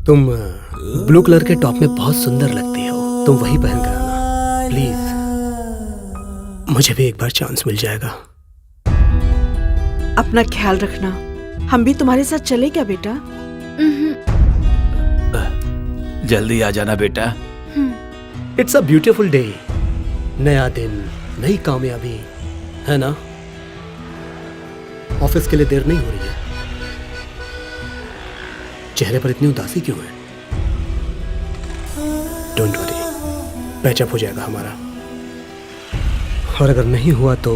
तुम blue colour के top में बहुत सुंदर लगती हो, तुम वही पहन कर आना प्लीज। मुझे भी एक बार चांस मिल जाएगा। अपना ख्याल रखना, हम भी तुम्हारे साथ चले क्या बेटा? जल्दी आ जाना बेटा। इट्स अ ब्यूटीफुल डे, नया दिन, नई कामयाबी, है ना? ऑफिस के लिए देर नहीं हो रही है। चेहरे पर इतनी उदासी क्यों है? डोंट वरी, पैचअप हो जाएगा हमारा। और अगर नहीं हुआ तो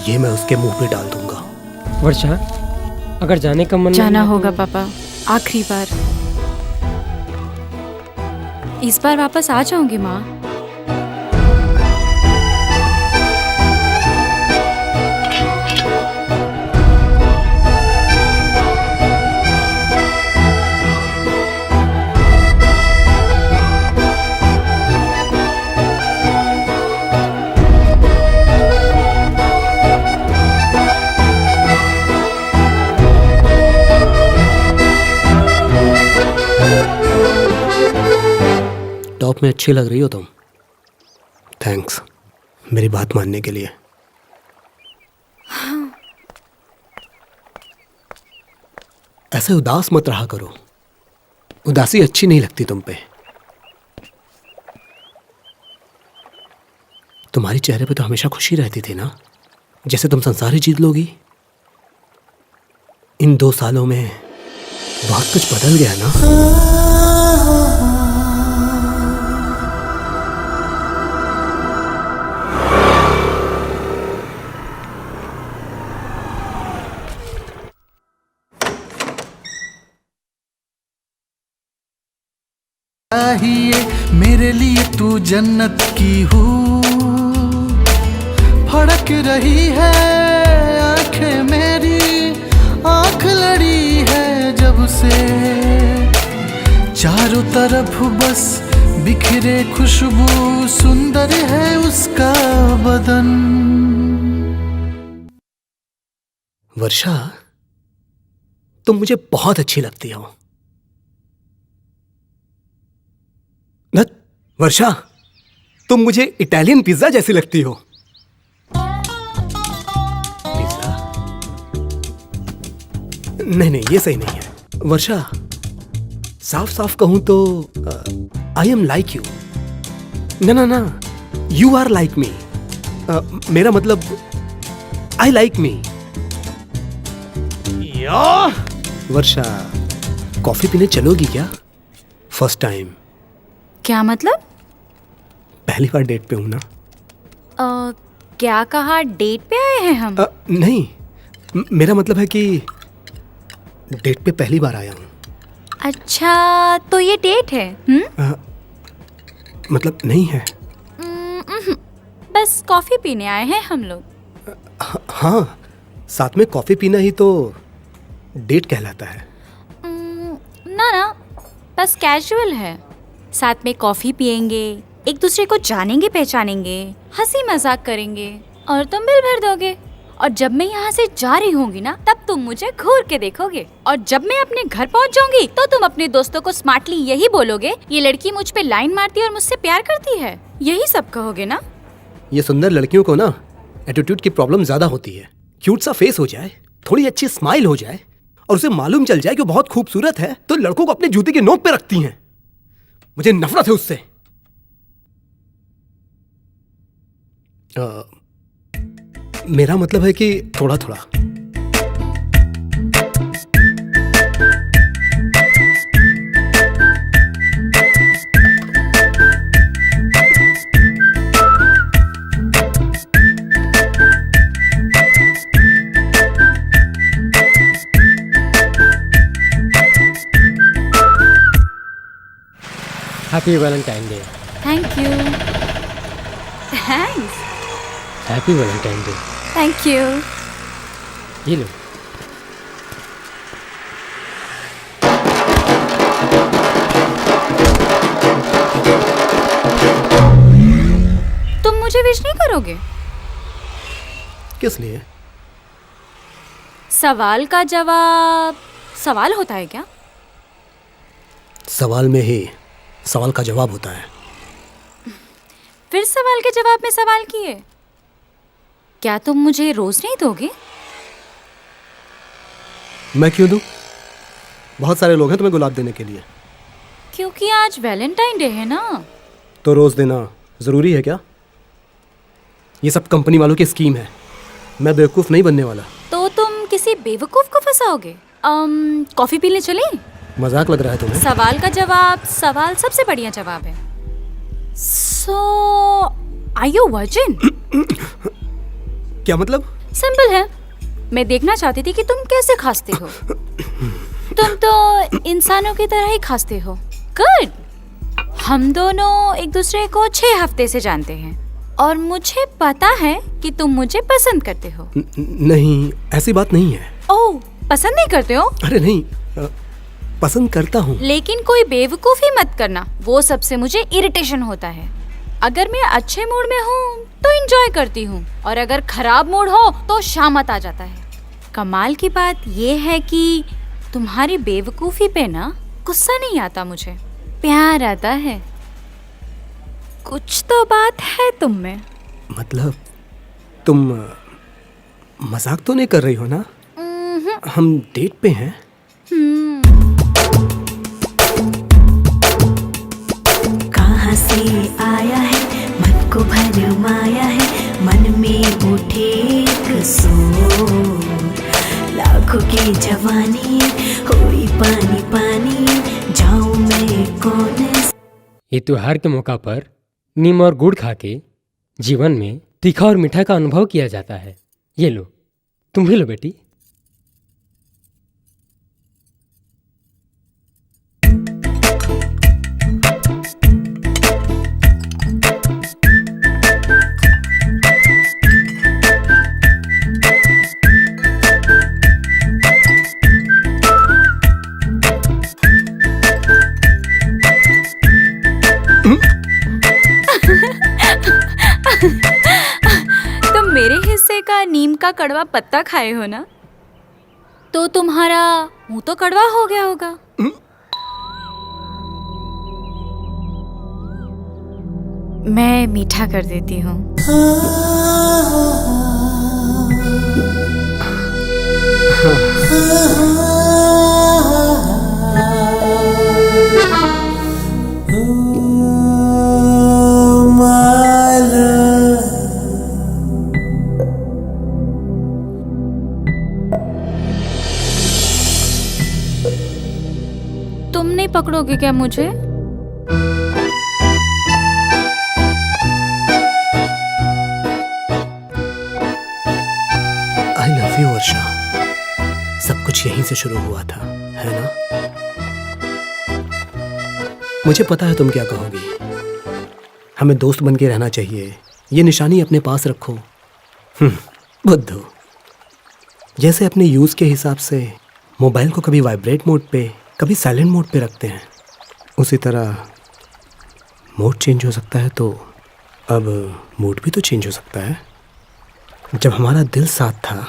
ये मैं उसके मुंह पे डाल दूंगा। वर्षा, अगर जाने का मन जाना होगा पापा, आखिरी बार। इस बार वापस आ जाऊंगी माँ। टॉप में अच्छी लग रही हो तुम। थैंक्स मेरी बात मानने के लिए। ऐसे उदास मत रहा करो, उदासी अच्छी नहीं लगती तुम पे। तुम्हारी चेहरे पे तो हमेशा खुशी रहती थी ना, जैसे तुम संसार ही जीत लोगी। इन 2 सालों में बहुत कुछ बदल गया ना। मेरे लिए तू जन्नत की हूँ, फड़क रही है आंखें मेरी, आंख लड़ी है जब से, चारों तरफ बस बिखरे खुशबू, सुंदर है उसका बदन। वर्षा, तुम मुझे बहुत अच्छी लगती हो। वर्षा, तुम मुझे इटालियन पिज्जा जैसी लगती हो। पिज्जा? नहीं, ये सही नहीं है। वर्षा, साफ साफ कहूं तो आई एम लाइक यू। ना, यू आर लाइक मी। मेरा मतलब I like me. Varsha, coffee पीने चलोगी क्या? First time. क्या मतलब? पहली बार डेट पे हूं ना। क्या कहा, डेट पे आए हैं हम? नहीं, मेरा मतलब है कि डेट पे पहली बार आया हूं। अच्छा, तो ये डेट है? मतलब नहीं है। बस कॉफी पीने आए हैं हम लोग। हाँ, साथ में कॉफी पीना ही तो डेट कहलाता है। ना, बस कैजुअल है। साथ में कॉफी पियेंगे, एक दूसरे को जानेंगे पहचानेंगे, हंसी मजाक करेंगे और तुम बिल भर दोगे। और जब मैं यहाँ से जा रही होंगी ना, तब तुम मुझे घूर के देखोगे। और जब मैं अपने घर पहुँच जाऊंगी तो तुम अपने दोस्तों को स्मार्टली यही बोलोगे, ये लड़की मुझ पे लाइन मारती है और मुझसे प्यार करती है। यही सब कहोगे ना? ये सुंदर लड़कियों को ना एटीट्यूड की प्रॉब्लम ज्यादा होती है। क्यूट सा फेस हो जाए, थोड़ी अच्छी स्माइल हो जाए और उसे मालूम चल जाए कि वो बहुत खूबसूरत है, तो लड़कों को अपने जूते की नोक पे रखती हैं। मुझे नफरत है उससे। मेरा मतलब है कि थोड़ा थोड़ा। Happy Valentine day. Thank you. Thanks. Happy Valentine day. Thank you. ये लो। तुम मुझे विश नहीं करोगे? किस लिए? सवाल का जवाब सवाल होता है क्या? सवाल में ही सवाल का जवाब होता है। फिर सवाल के जवाब में सवाल किए। क्या तुम मुझे रोज नहीं दोगे? मैं क्यों दूं? बहुत सारे लोग हैं तुम्हें गुलाब देने के लिए। क्योंकि आज वैलेंटाइन डे है ना। तो रोज देना जरूरी है क्या? ये सब कंपनी वालों की स्कीम है। मैं बेवकूफ नहीं बनने वाला। तो तुम किसी बेवकूफ को फंसाओगे। कॉफी पीने चलें? मजाक लग रहा है तुम्हें? सवाल का जवाब सवाल सबसे बढ़िया जवाब है। सो आर यू वर्जिन? क्या मतलब? सिंपल है। मैं देखना चाहती थी कि तुम कैसे खांसते हो। तुम तो इंसानों की तरह ही खांसते हो। गुड। हम दोनों एक दूसरे को 6 हफ्ते से जानते हैं और मुझे पता है कि तुम मुझे पसंद करते हो। नहीं, ऐसी बात नहीं है। ओह, पसंद नहीं करते हो? अरे नहीं, पसंद करता हूँ। लेकिन कोई बेवकूफी मत करना, वो सबसे मुझे इरिटेशन होता है। अगर मैं अच्छे मूड में हूँ तो एंजॉय करती हूँ और अगर खराब मूड हो तो शामत आ जाता है। कमाल की बात ये है कि तुम्हारी बेवकूफी पे ना गुस्सा नहीं आता, मुझे प्यार आता है। कुछ तो बात है तुम में। मतलब तुम मजाक तो नहीं कर रही हो ना? हम डेट पे हैं। कहाँ से आया है, मन को भरमाया है, मन में उठे एक शोर। लाखों की जवानी हुई पानी पानी, जाऊं मैं कौन। ये त्योहार के मौका पर नीम और गुड़ खा के जीवन में तीखा और मीठा का अनुभव किया जाता है। ये लो, तुम भी लो बेटी। तुम मेरे हिस्से का नीम का कड़वा पत्ता खाए हो ना, तो तुम्हारा मुंह तो कड़वा हो गया होगा। मैं मीठा कर देती हूँ। तुम नहीं पकड़ोगे क्या मुझे? आई लव यू वर्षा। सब कुछ यहीं से शुरू हुआ था, है ना? मुझे पता है तुम क्या कहोगी। हमें दोस्त बन के रहना चाहिए, ये निशानी अपने पास रखो। बुद्धू। जैसे अपने यूज के हिसाब से मोबाइल को कभी वाइब्रेट मोड पे, कभी साइलेंट मोड पे रखते हैं, उसी तरह मोड चेंज हो सकता है, तो अब मूड भी तो चेंज हो सकता है। जब हमारा दिल साथ था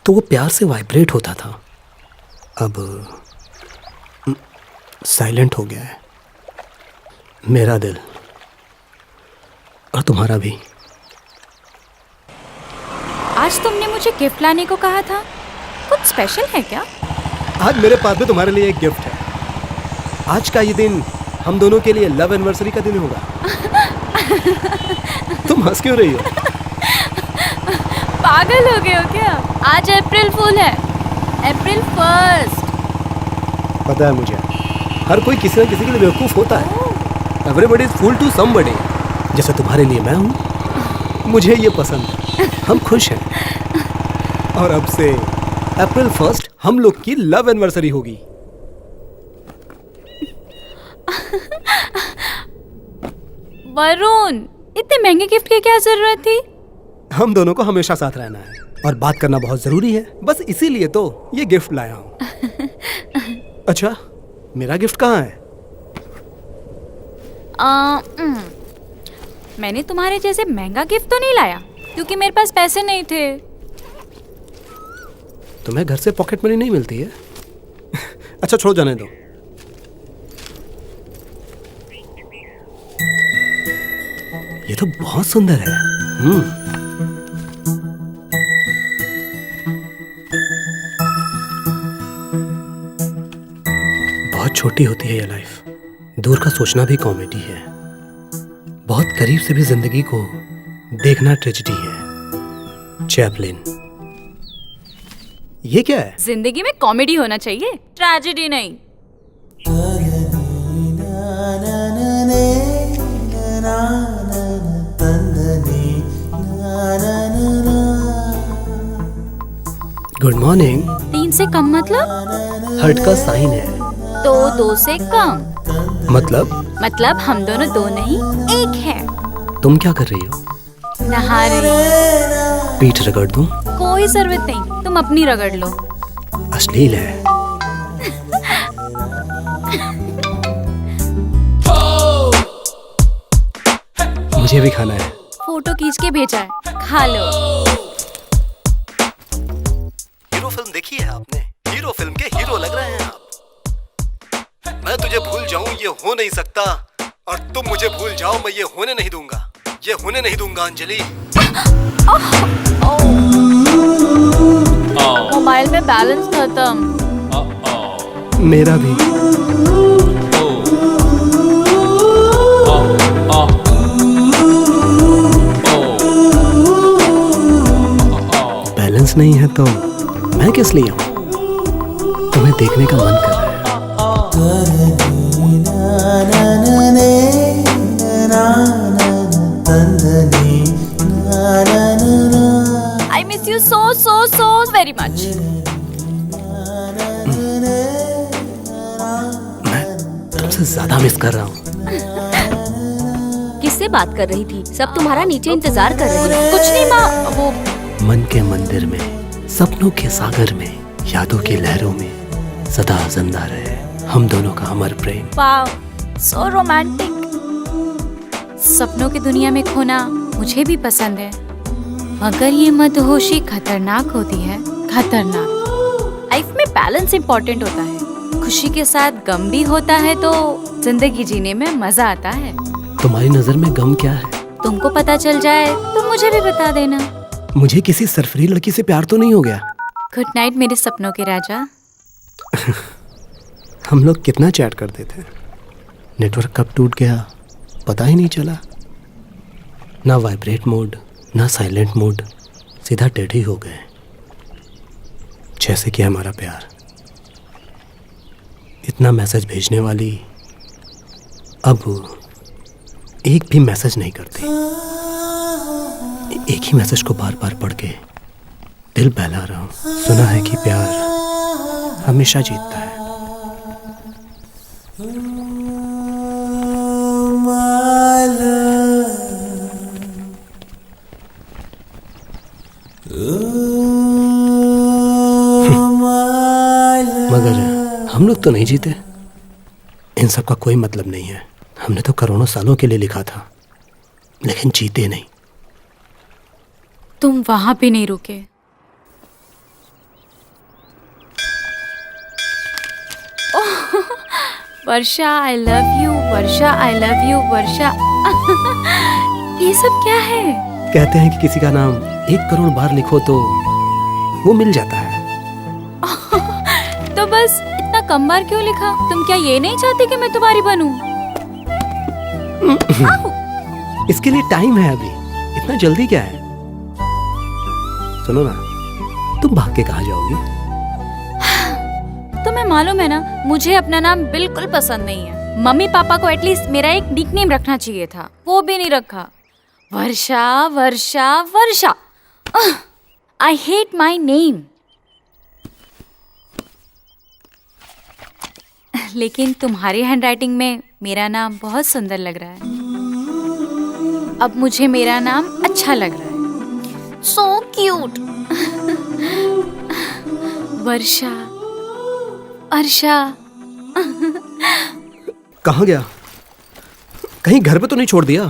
तो वो प्यार से वाइब्रेट होता था, अब साइलेंट हो गया है। मेरा दिल और तुम्हारा भी। आज तुमने मुझे गिफ्ट लाने को कहा था, कुछ स्पेशल है क्या? आज मेरे पास भी तुम्हारे लिए एक गिफ्ट है। आज का ये दिन हम दोनों के लिए लव एनिवर्सरी का दिन होगा। तुम हंस क्यों रही हो? पागल हो गए हो क्या? आज अप्रैल फूल है, अप्रैल 1। पता है मुझे, हर कोई किसी न किसी के लिए बेवकूफ होता है। Everybody is fool to somebody. जैसे तुम्हारे लिए मैं हूँ, मुझे ये पसंद है, हम खुश हैं। और अब से अप्रैल 1 हम लोग की लव एनिवर्सरी होगी। वरुण, इतने महंगे गिफ्ट की क्या जरूरत थी? हम दोनों को हमेशा साथ रहना है और बात करना बहुत जरूरी है, बस इसीलिए तो ये गिफ्ट लाया हूँ। अच्छा, मेरा गिफ्ट कहाँ है? मैंने तुम्हारे जैसे महंगा गिफ्ट तो नहीं लाया, क्योंकि मेरे पास पैसे नहीं थे। तुम्हें घर से पॉकेट मनी नहीं मिलती है? अच्छा छोड़, जाने दो। तो बहुत सुंदर है। बहुत छोटी होती है ये लाइफ, दूर का सोचना भी कॉमेडी है, बहुत करीब से भी जिंदगी को देखना ट्रेजेडी है। चैपलिन, ये क्या है? जिंदगी में कॉमेडी होना चाहिए, ट्रेजेडी नहीं। Good morning. 3 से कम मतलब? हर्ट का साइन है। तो 2 से कम मतलब हम दोनों 2 नहीं 1 हैं। तुम क्या कर रही हो? नहा रही। पीठ रगड़ दूं? कोई जरूरत नहीं, तुम अपनी रगड़ लो। अश्लील है। मुझे भी खाना है। फोटो खींच के भेजा है, खा लो। हीरो फिल्म देखी है आपने? हीरो फिल्म के हीरो लग रहे हैं आप। मैं तुझे भूल जाऊं ये हो नहीं सकता, और तुम मुझे भूल जाओ मैं ये होने नहीं दूंगा। ये होने नहीं दूंगा अंजलि। मोबाइल में बैलेंस खत्म। मेरा भी। बैलेंस नहीं है तो मैं किस लिए हूँ? तुम्हें देखने का मन कर रहा है। I miss you so very much. मैं तुमसे ज्यादा मिस कर रहा हूँ। किससे बात कर रही थी? सब तुम्हारा नीचे इंतजार कर रहे हैं। कुछ नहीं माँ, वो मन के मंदिर में, सपनों के सागर में, यादों की लहरों में सदा जिंदा रहे हम दोनों का अमर प्रेम। वाव, सो रोमांटिक। सपनों की दुनिया में खोना मुझे भी पसंद है, मगर ये मदहोशी खतरनाक होती है, खतरनाक। लाइफ में बैलेंस इम्पोर्टेंट होता है, खुशी के साथ गम भी होता है, तो जिंदगी जीने में मजा आता है। तुम्हारी नजर में गम क्या है? तुमको पता चल जाए तो मुझे भी बता देना। मुझे किसी सरफरी लड़की से प्यार तो नहीं हो गया? गुड नाइट मेरे सपनों के राजा। हम लोग कितना चैट करते थे, नेटवर्क कब टूट गया पता ही नहीं चला। ना वाइब्रेट मोड ना साइलेंट मोड, सीधा डेड ही हो गए, जैसे कि हमारा प्यार। इतना मैसेज भेजने वाली अब एक भी मैसेज नहीं करती। एक ही मैसेज को बार बार पढ़ के दिल बहला रहा हूँ। सुना है कि प्यार हमेशा जीतता है। मगर हम लोग तो नहीं जीते। इन सब का कोई मतलब नहीं है। हमने तो करोड़ों सालों के लिए लिखा था, लेकिन जीते नहीं। तुम वहां भी नहीं रुके। Varsha I love you, Varsha I love you, Varsha. ये सब क्या है? कहते हैं कि किसी का नाम 1 करोड़ बार लिखो तो वो मिल जाता है। तो बस इतना कम बार क्यों लिखा? तुम क्या ये नहीं चाहते कि मैं तुम्हारी बनूं? इसके लिए टाइम है अभी, इतना जल्दी क्या है? सुनो ना, तुम भाग के कहाँ जाओगी? तुम्हें मालूम है ना, मुझे अपना नाम बिल्कुल पसंद नहीं है। मम्मी पापा को एटलीस्ट मेरा एक निकनेम रखना चाहिए था, वो भी नहीं रखा। Varsha Varsha Varsha. I hate my name. लेकिन तुम्हारी हैंडराइटिंग में मेरा नाम बहुत सुंदर लग रहा है। अब मुझे मेरा नाम अच्छा लग रहा है। So cute. वर्षा, अर्षा। कहाँ गया? कहीं घर पे तो नहीं छोड़ दिया?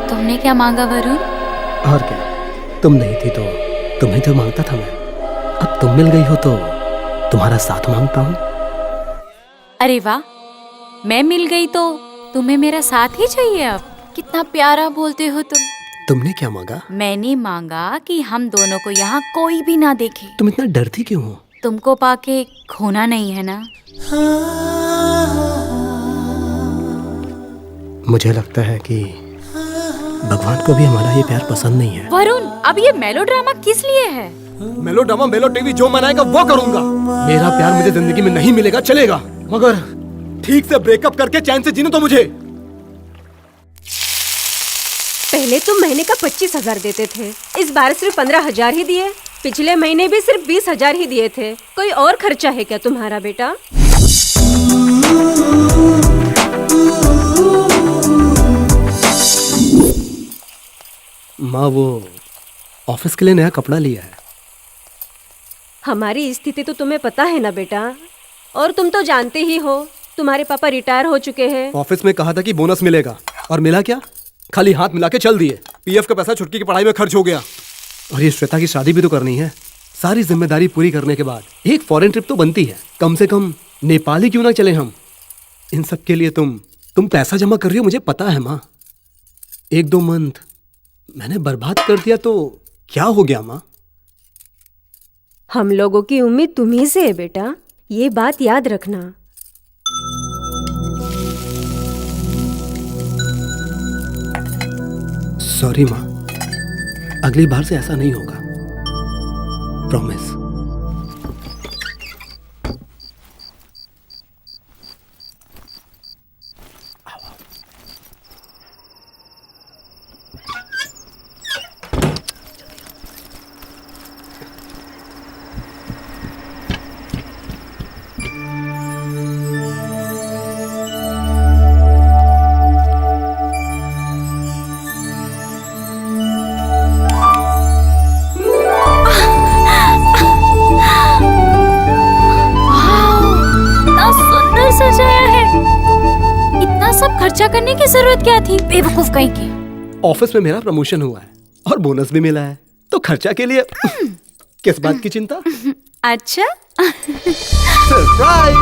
तुमने क्या मांगा वरुण? और क्या, तुम नहीं थी तो तुम्हें तो मांगता था मैं। अब तुम मिल गई हो तो तुम्हारा साथ मांगता हूँ। अरे वाह, मैं मिल गई तो तुम्हें मेरा साथ ही चाहिए अब। कितना प्यारा बोलते हो तुम। तुमने क्या मांगा? मैंने मांगा कि हम दोनों को यहाँ कोई भी ना देखे। तुम इतना डरती क्यों हो? तुमको पाके खोना नहीं है ना। मुझे लगता है कि भगवान को भी हमारा ये प्यार पसंद नहीं है। वरुण, अब ये मेलोड्रामा किस लिए है? मेलोड्रामा मेलो टीवी जो मनाएगा वो करूंगा। मेरा प्यार मुझे जिंदगी में नहीं मिलेगा चलेगा, मगर ठीक से ब्रेकअप करके चैन से जीने तो मुझे। पहले तुम महीने का 25,000 देते थे, इस बार सिर्फ 15,000 ही दिए। पिछले महीने भी सिर्फ 20,000 ही दिए थे। कोई और खर्चा है क्या तुम्हारा बेटा? माँ, वो ऑफिस के लिए नया कपड़ा लिया है। हमारी स्थिति तो तुम्हें पता है ना बेटा, और तुम तो जानते ही हो तुम्हारे पापा रिटायर हो चुके हैं। ऑफिस में कहा था कि बोनस मिलेगा, और मिला क्या? खाली हाथ मिला के चल दिए। पीएफ का पैसा छुटकी की पढ़ाई में खर्च हो गया, और ये श्वेता की शादी भी तो करनी है। सारी जिम्मेदारी पूरी करने के बाद एक फॉरेन ट्रिप तो बनती है। कम से कम नेपाल ही क्यों ना चले हम। इन सब के लिए तुम पैसा जमा कर रही हो, मुझे पता है माँ। 1-2 मंथ मैंने बर्बाद कर दिया तो क्या हो गया माँ? हम लोगों की उम्मीद तुम्ही से है बेटा, ये बात याद रखना। सॉरी माँ, अगली बार से ऐसा नहीं होगा, प्रॉमिस। खर्चा करने की जरूरत क्या थी, बेवकूफ कहीं की। ऑफिस में मेरा प्रमोशन हुआ है और बोनस भी मिला है, तो खर्चा के लिए किस बात की चिंता? अच्छा। सरप्राइज!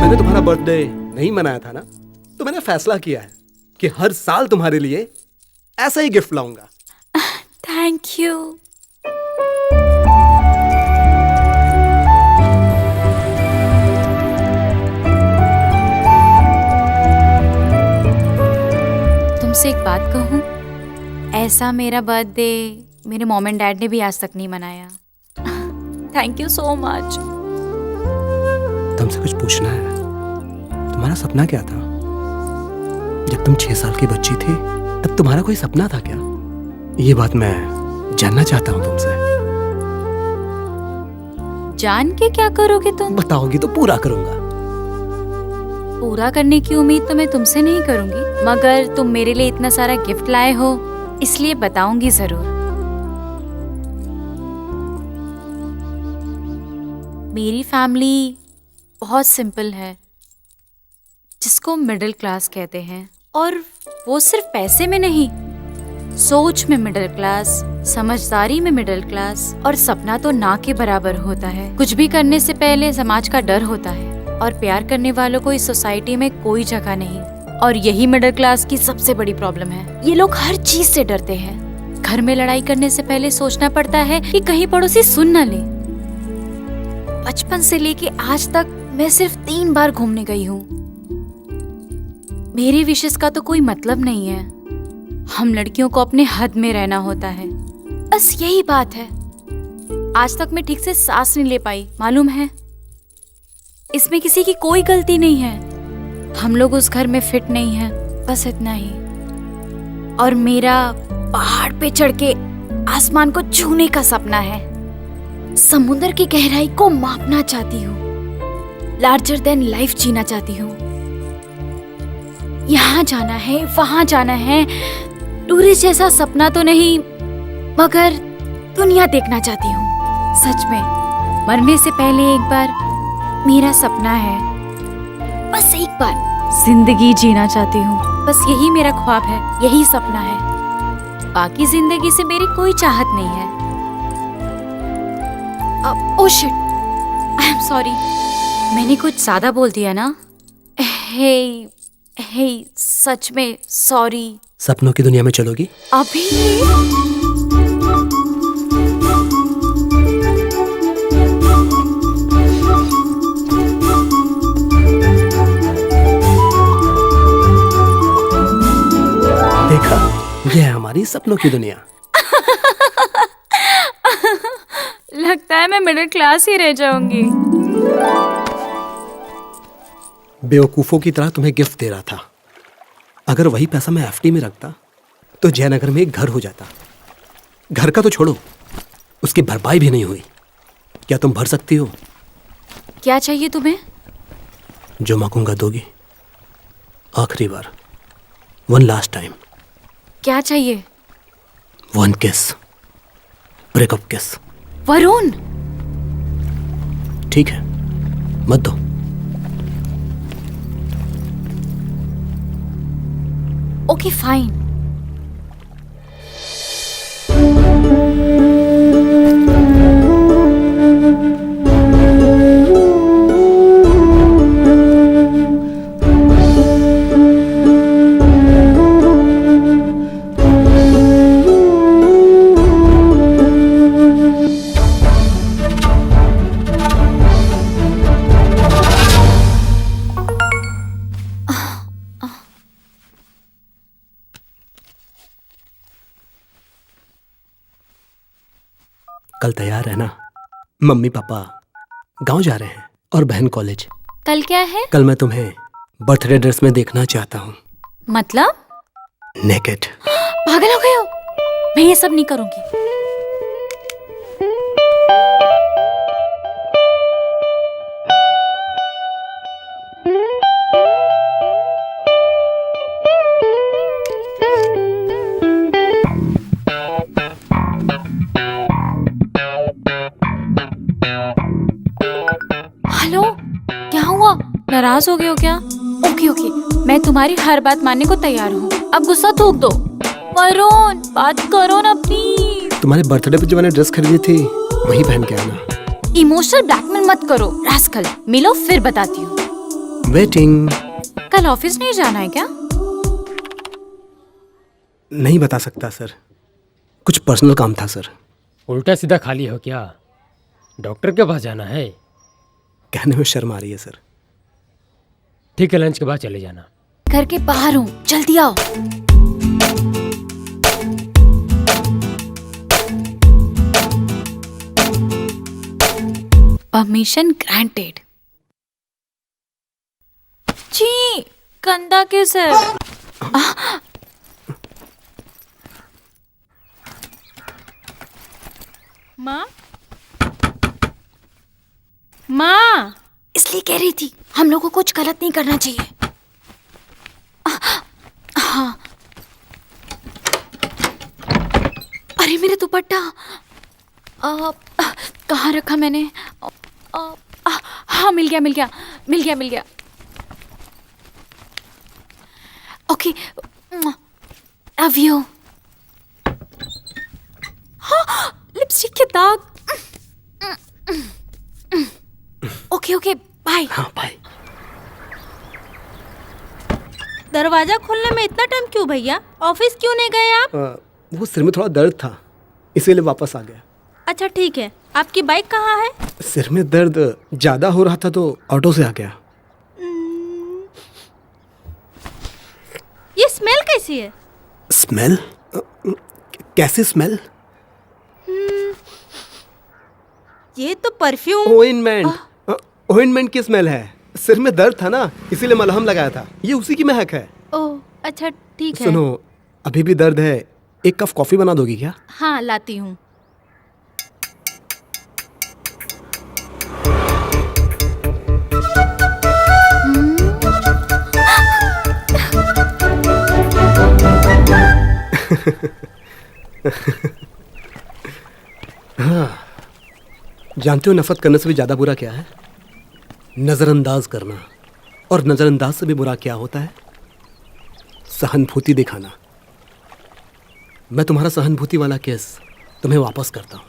मैंने तुम्हारा बर्थडे नहीं मनाया था ना, तो मैंने फैसला किया है कि हर साल तुम्हारे लिए ऐसा ही गिफ्ट लाऊंगा। Thank you. तुमसे एक बात कहूं, ऐसा मेरा बर्थडे मेरे मॉम एंड डैड ने भी आज तक नहीं मनाया। Thank you so much. तुमसे कुछ पूछना है। तुम्हारा सपना क्या था? जब तुम 6 साल की बच्ची थी तब तुम्हारा कोई सपना था क्या? ये बात मैं जानना चाहता हूँ तुमसे। जान के क्या करोगे तुम? बताओगी तो पूरा करूंगा। पूरा करने की उम्मीद तो मैं तुमसे नहीं करूंगी, मगर तुम मेरे लिए इतना सारा गिफ्ट लाए हो इसलिए बताऊंगी जरूर। मेरी फैमिली बहुत सिंपल है, जिसको मिडिल क्लास कहते हैं, और वो सिर्फ पैसे में नहीं, सोच में मिडिल क्लास, समझदारी में मिडिल क्लास, और सपना तो ना के बराबर होता है। कुछ भी करने से पहले समाज का डर होता है, और प्यार करने वालों को इस सोसाइटी में कोई जगह नहीं। और यही मिडिल क्लास की सबसे बड़ी प्रॉब्लम है। ये लोग हर चीज से डरते हैं। घर में लड़ाई करने से पहले सोचना पड़ता है कि कहीं पड़ोसी सुन न ले। बचपन से लेके आज तक मैं सिर्फ 3 बार घूमने गई हूँ। मेरे विशेष का तो कोई मतलब नहीं है। हम लड़कियों को अपने हद में रहना होता है, बस यही बात है। आज तक मैं ठीक से सांस नहीं ले पाई, मालूम है? इसमें किसी की कोई गलती नहीं है। हम लोग उस घर में फिट नहीं है, बस इतना ही। और मेरा पहाड़ पे चढ़ के आसमान को छूने का सपना है। समुद्र की गहराई को मापना चाहती हूँ। लार्जर देन लाइफ जीना चाहती हूँ। यहाँ जाना है, वहां जाना है। टूरिस्ट जैसा सपना तो नहीं, मगर दुनिया देखना चाहती हूँ। सच में मरने से पहले एक बार मेरा सपना है, बस एक बार जिंदगी जीना चाहती हूँ। बस यही मेरा ख्वाब है, यही सपना है। बाकी जिंदगी से मेरी कोई चाहत नहीं है। Oh shit, I am sorry, मैंने कुछ ज्यादा बोल दिया ना। हे हे सच में सॉरी। सपनों की दुनिया में चलोगी? अभी देखा, ये है हमारी सपनों की दुनिया। लगता है मैं मिडिल क्लास ही रह जाऊंगी। बेवकूफों की तरह तुम्हें गिफ्ट दे रहा था। अगर वही पैसा मैं एफडी में रखता तो जयनगर में एक घर हो जाता। घर का तो छोड़ो, उसकी भरपाई भी नहीं हुई। क्या तुम भर सकती हो? क्या चाहिए तुम्हें? जो मांगूंगा दोगी? आखिरी बार, वन लास्ट टाइम। क्या चाहिए? वन किस, ब्रेकअप किस। वरुण, ठीक है, मत दो। Okay fine. कल तैयार है ना? मम्मी पापा गांव जा रहे हैं और बहन कॉलेज। कल क्या है? कल मैं तुम्हें बर्थडे ड्रेस में देखना चाहता हूँ। मतलब? नेकेड। पागल हो गए हो? मैं ये सब नहीं करूंगी। हेलो, क्या हुआ? नाराज हो गए हो क्या? ओके ओके, मैं तुम्हारी हर बात मानने को तैयार हूँ। अब गुस्सा थूक दो। वरुण, बात करो ना प्लीज। तुम्हारे बर्थडे पे जो मैंने ड्रेस खरीदी थी वही पहन के आना। इमोशनल ब्लैकमेल मत करो रास्कल। मिलो फिर बताती हूँ। वेटिंग। कल ऑफिस नहीं जाना है क्या? नहीं बता सकता सर, कुछ पर्सनल काम था सर। उल्टा सीधा खाली हो क्या? डॉक्टर के पास जाना है? कहने में शर्म आ रही है सर। ठीक है, लंच के बाद चले जाना। घर के बाहर हूँ, जल्दी आओ। Permission granted. जी, गंदा किस है? माँ, माँ, इसलिए कह रही थी हम लोगों को कुछ गलत नहीं करना चाहिए। हाँ, अरे मेरा दुपट्टा कहाँ रखा मैंने? हाँ, मिल गया मिल गया मिल गया मिल गया। Okay, love you. हाँ, लिपस्टिक के दाग। Okay okay, bye. हाँ बाय। दरवाजा खोलने में इतना टाइम क्यों भैया? ऑफिस क्यों नहीं गए आप? वो सिर में थोड़ा दर्द था, इसीलिए वापस आ गया। अच्छा ठीक है, आपकी बाइक कहाँ है? सिर में दर्द ज्यादा हो रहा था तो ऑटो से आ गया। ये स्मेल कैसी है? स्मेल? कैसी स्मेल? ये तो परफ्यूम। ओइनमेंट। ओइनमेंट की स्मेल है। सिर में दर्द था ना, इसीलिए मलहम लगाया था। ये उसी की महक है। ओह अच्छा ठीक है। सुनो, अभी भी दर्द है, एक कप कॉफी बना दोगी क्या? हाँ लाती हूँ। हाँ, जानते हो नफरत करने से भी ज्यादा बुरा क्या है? नजरअंदाज करना। और नजरअंदाज से भी बुरा क्या होता है? सहानुभूति दिखाना। मैं तुम्हारा सहानुभूति वाला केस तुम्हें वापस करता हूँ।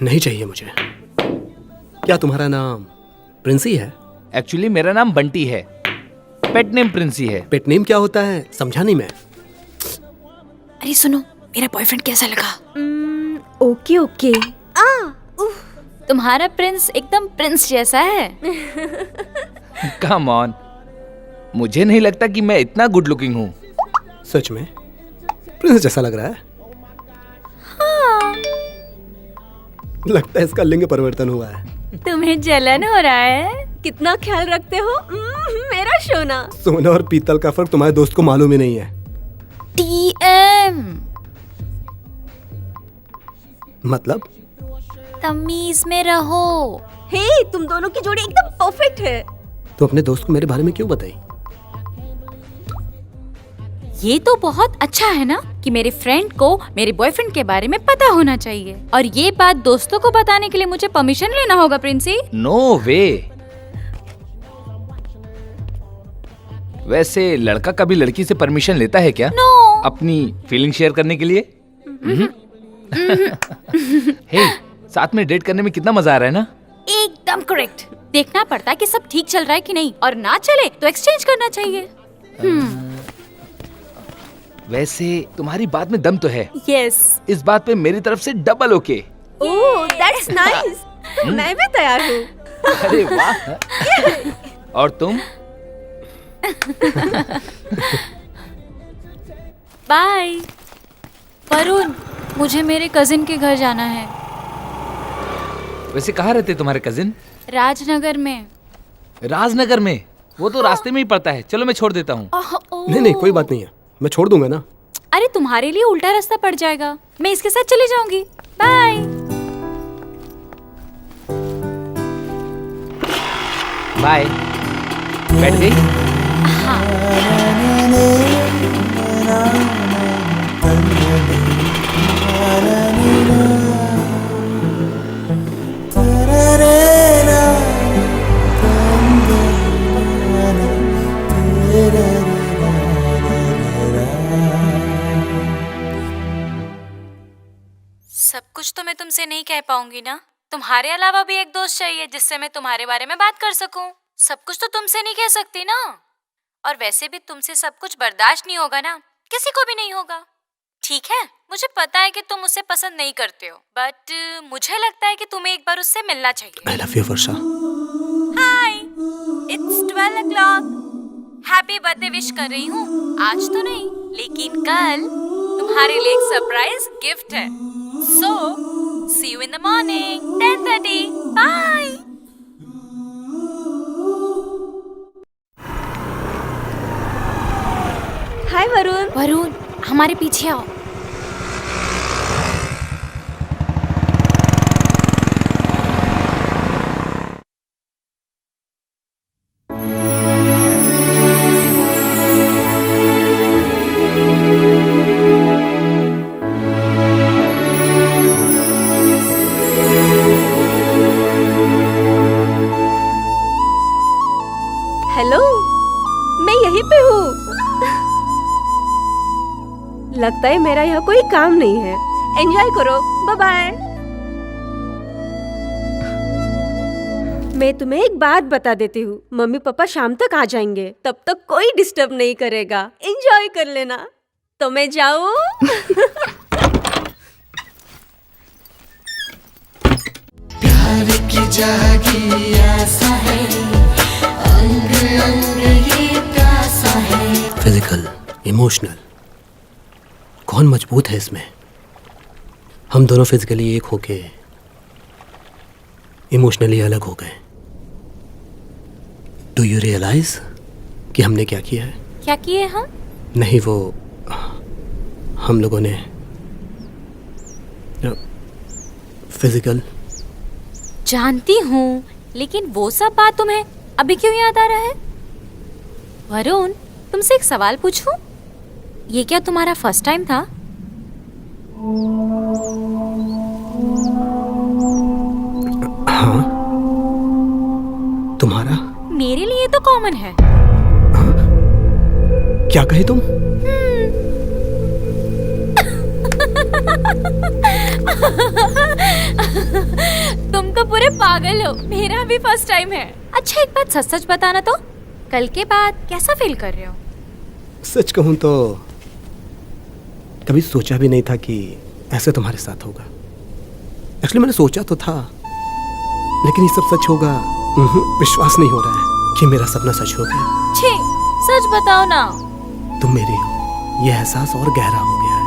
नहीं चाहिए मुझे। क्या तुम्हारा नाम प्रिंसी है? एक्चुअली मेरा नाम बंटी है, पेट नेम प्रिंसी है। पेट नेम क्या होता है समझा नहीं मैं। अरे सुनो, मेरा बॉयफ्रेंड कैसा लगा? Okay okay. तुम्हारा प्रिंस एकदम प्रिंस जैसा है। कम ऑन, मुझे नहीं लगता कि मैं इतना गुड लुकिंग हूँ। सच में प्रिंस जैसा लग रहा है। हाँ। लगता है इसका लिंग परिवर्तन हुआ है। तुम्हें जलन हो रहा है? कितना ख्याल रखते हो मेरा सोना। सोना और पीतल का फर्क तुम्हारे दोस्त को मालूम ही नहीं है। TM मतलब तमीज में रहो। हे, तुम दोनों की जोड़ी एकदम परफेक्ट है। तो अपने दोस्त को मेरे बारे में क्यों बताई? ये तो बहुत अच्छा है ना कि मेरे फ्रेंड को मेरे बॉयफ्रेंड के बारे में पता होना चाहिए, और ये बात दोस्तों को बताने के लिए मुझे परमिशन लेना होगा प्रिंसी। नो वे। वैसे लड़का कभी लड़की से परमिशन लेता है क्या? नो। अपनी फीलिंग शेयर करने के लिए? हे, साथ में डेट करने में कितना मजा आ रहा है ना? एकदम करेक्ट। देखना पड़ता है कि सब ठीक चल रहा है कि नहीं, और ना चले तो एक्सचेंज करना चाहिए। वैसे तुम्हारी बात में दम तो है। यस। इस बात पे मेरी तरफ से double okay. Oh, that's nice. मैं भी तैयार हूँ। अरे वाह। और तुम? बाय। वरुण, मुझे मेरे कजिन के घर जाना है। वैसे कहाँ रहते तुम्हारे कजिन? राजनगर में। राजनगर में? वो तो रास्ते में ही पड़ता है। चलो मैं छोड़ देता हूँ। नहीं नहीं, कोई बात नहीं है, मैं छोड़ दूंगा ना। अरे तुम्हारे लिए उल्टा रास्ता पड़ जाएगा, मैं इसके साथ चली जाऊंगी। बाय। बाय। बैठ गई? सब कुछ तो मैं तुमसे नहीं कह पाऊंगी ना। तुम्हारे अलावा भी एक दोस्त चाहिए जिससे मैं तुम्हारे बारे में बात कर सकूं। सब कुछ तो तुमसे नहीं कह सकती ना। और वैसे भी तुमसे सब कुछ बर्दाश्त नहीं होगा ना, किसी को भी नहीं होगा। ठीक है, मुझे पता है कि तुम उसे पसंद नहीं करते हो, बट मुझे लगता है कि तुम्हें एक बार उससे मिलना चाहिए। आई love you Varsha. Hi, it's 12 o'clock। Happy birthday wish कर रही हूँ। आज तो नहीं, लेकिन कल तुम्हारे लिए एक सरप्राइज गिफ्ट है। So, see you in the morning, 10:30. Bye. हाय वरुण। वरुण, हमारे पीछे आओ। हेलो, मैं यहीं पे हूँ। लगता है मेरा यहाँ कोई काम नहीं है। एंजॉय करो, बाय बाय। मैं तुम्हें एक बात बता देती हूँ, मम्मी पापा शाम तक आ जाएंगे, तब तक कोई डिस्टर्ब नहीं करेगा। एंजॉय कर लेना। तो मैं जाऊँ? प्यार की जागी ऐसा है, अंग अंग ये प्यासा है। फिजिकल, इमोशनल, कौन मजबूत है इसमें? हम दोनों फिजिकली एक होके इमोशनली अलग हो गए। डू यू रियलाइज कि हमने क्या किया है? क्या किए हम? नहीं, वो हम लोगों ने फिजिकल। जानती हूँ, लेकिन वो सब बात तुम्हें अभी क्यों याद आ रहा है? वरुण, तुमसे एक सवाल पूछूं? ये क्या तुम्हारा फर्स्ट टाइम था? हाँ। तुम्हारा? मेरे लिए तो कॉमन है। क्या कहे तुम? तुम तो पूरे पागल हो। मेरा भी फर्स्ट टाइम है। अच्छा एक बात सच सच बताना तो, कल के बाद कैसा फील कर रहे हो? सच कहूं तो कभी सोचा भी नहीं था कि ऐसे तुम्हारे साथ होगा। एक्चुअली मैंने सोचा तो था, लेकिन ये सब सच होगा विश्वास नहीं हो रहा है कि मेरा सपना सच हो गया। छी, सच बताओ ना। तुम मेरी हो, ये एहसास और गहरा हो गया है।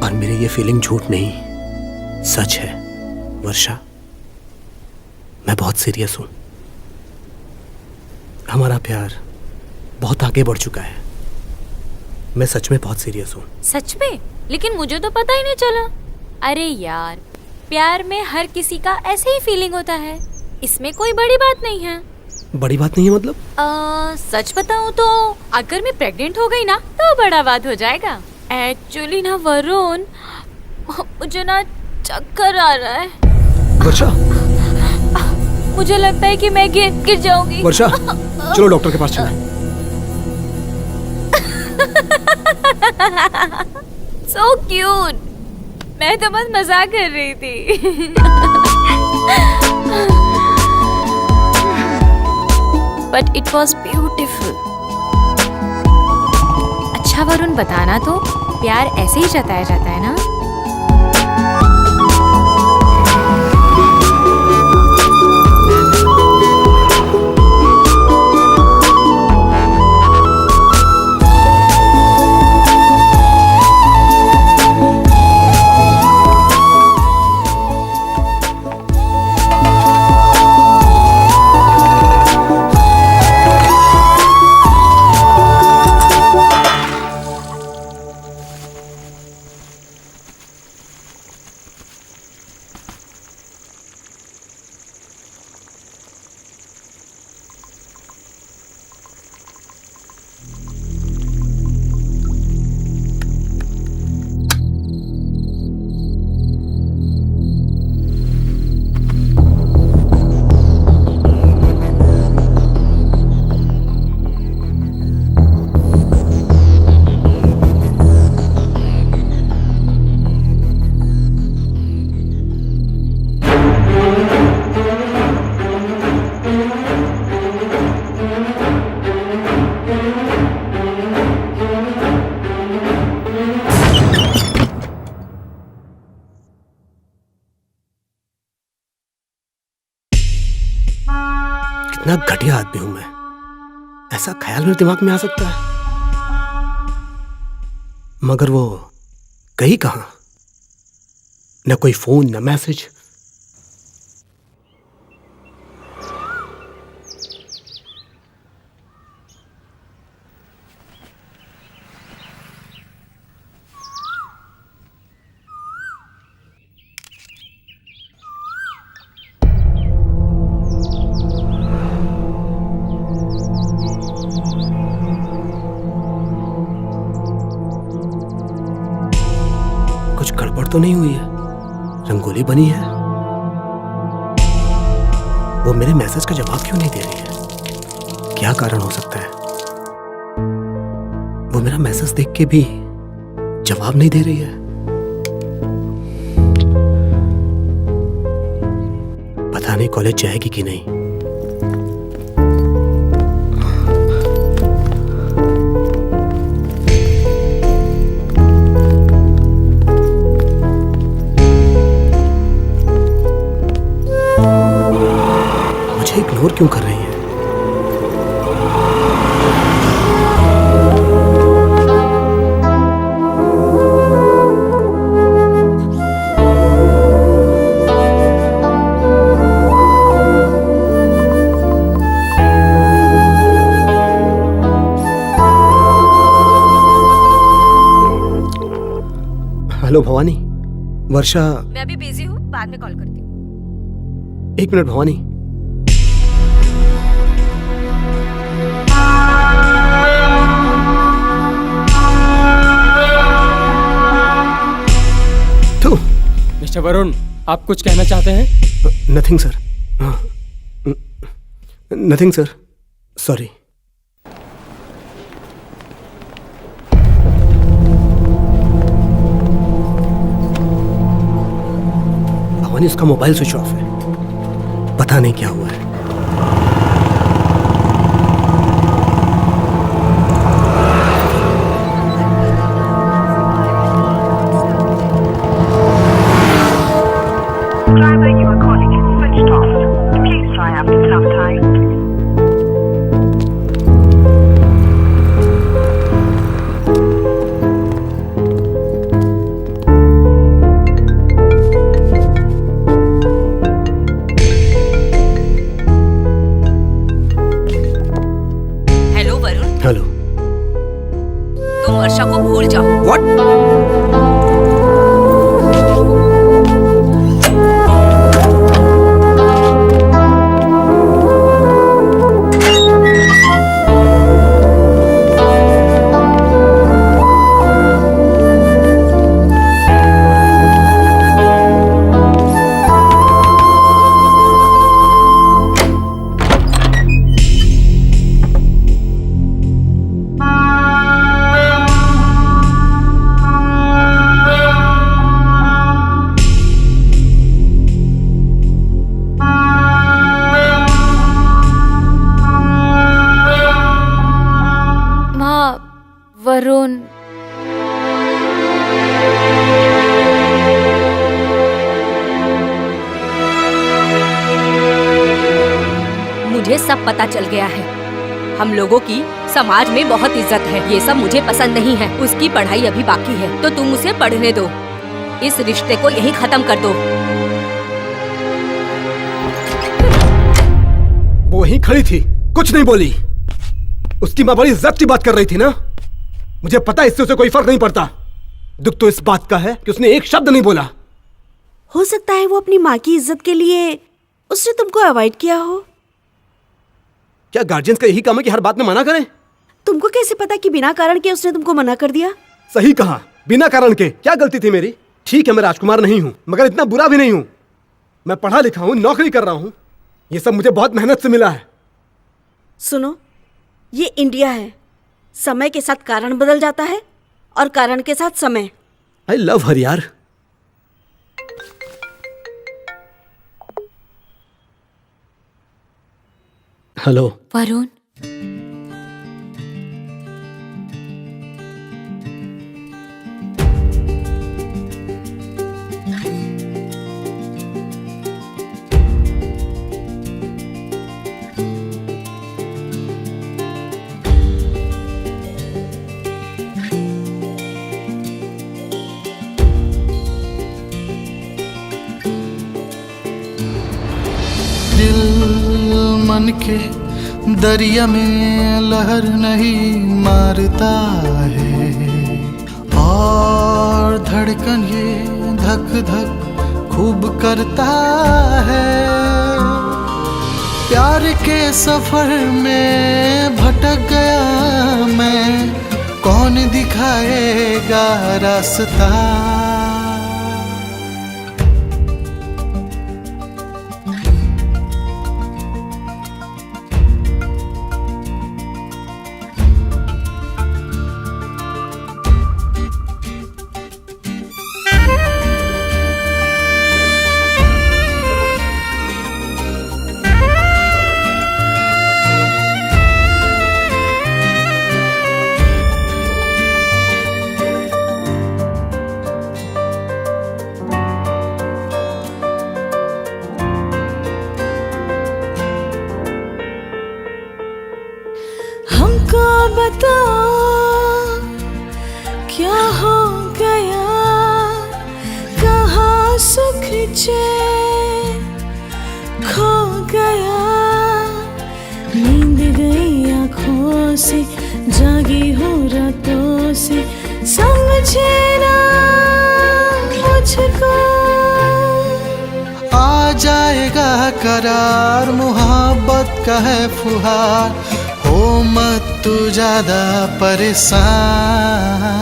और मेरी ये फीलिंग झूठ नहीं, सच है वर्षा। मैं बहुत सीरियस हूं। हमारा प्यार बहुत आगे बढ़ चुका है। मैं सच में बहुत सीरियस हूं। सच में? लेकिन मुझे तो पता ही नहीं चला। अरे यार, प्यार में हर किसी का ऐसे ही फीलिंग होता है, इसमें कोई बड़ी बात नहीं है। बड़ी बात नहीं है मतलब? सच बताऊं तो अगर मैं प्रेग्नेंट हो गई ना तो बड़ा बात हो जाएगा। एक्चुअली ना वरुण, मुझे ना चक्कर आ रहा है। वर्षा, मुझे लगता है कि मैं गिर जाऊंगी। वर्षा, चलो डॉक्टर के पास चलें। So cute। मैं तो बस मजाक कर रही थी। But it was beautiful। अच्छा वरुण, बताना तो, प्यार ऐसे ही जताया जाता है ना? कितना घटिया आदमी हूं मैं, ऐसा ख्याल मेरे दिमाग में आ सकता है? मगर वो गई कहां? न कोई फोन, न मैसेज। कुछ गड़बड़ तो नहीं हुई है? रंगोली बनी है? वो मेरे मैसेज का जवाब क्यों नहीं दे रही है? क्या कारण हो सकता है? वो मेरा मैसेज देख के भी जवाब नहीं दे रही है। पता नहीं कॉलेज जाएगी कि नहीं। इग्नोर क्यों कर रही है? हेलो भवानी। वर्षा। मैं अभी बिजी हूँ, बाद में कॉल करती हूँ। एक मिनट भवानी। मिस्टर वरुण, आप कुछ कहना चाहते हैं? Nothing sir. Nothing sir, sorry. भगवान इसका मोबाइल स्विच ऑफ है, पता नहीं क्या हुआ है। Driver you are calling is switched off. Please try after some time. Hello Varun, hello. तुम वर्षा को भूल जाओ। व्हाट? वरुण, मुझे सब पता चल गया है। हम लोगों की समाज में बहुत इज्जत है। ये सब मुझे पसंद नहीं है। उसकी पढ़ाई अभी बाकी है तो तुम उसे पढ़ने दो। इस रिश्ते को यहीं खत्म कर दो। वो वहीं खड़ी थी, कुछ नहीं बोली। उसकी माँ बड़ी इज्जत की बात कर रही थी ना। मुझे पता है इससे उसे कोई फर्क नहीं पड़ता। दुख तो इस बात का है कि उसने एक शब्द नहीं बोला। हो सकता है वो अपनी माँ की इज्जत के लिए उसने तुमको अवॉइड किया हो। क्या गार्जियंस का यही काम है कि हर बात में मना करें? तुमको कैसे पता कि बिना कारण के उसने तुमको मना कर दिया? सही कहा, बिना कारण के। क्या गलती थी मेरी? ठीक है मैं राजकुमार नहीं हूं, मगर इतना बुरा भी नहीं हूं। मैं पढ़ा लिखा हूं, नौकरी कर रहा हूं। ये सब मुझे बहुत मेहनत से मिला है। सुनो, ये इंडिया है। समय के साथ कारण बदल जाता है और कारण के साथ समय। आई लव हर यार। हेलो वरुण, दिल मन के दरिया में लहर नहीं मारता है, और धड़कन ये धक धक खूब करता है। प्यार के सफर में भटक गया मैं, कौन दिखाएगा रास्ता। हमको बताओ क्या हो गया, कहाँ सुख चैन खो गया। नींद गई आँखों से, जागी हो रातों से, समझे ना मुझको। आ जाएगा करार, मुहब्बत का है फुहार, हो मत तू ज्यादा परेशान।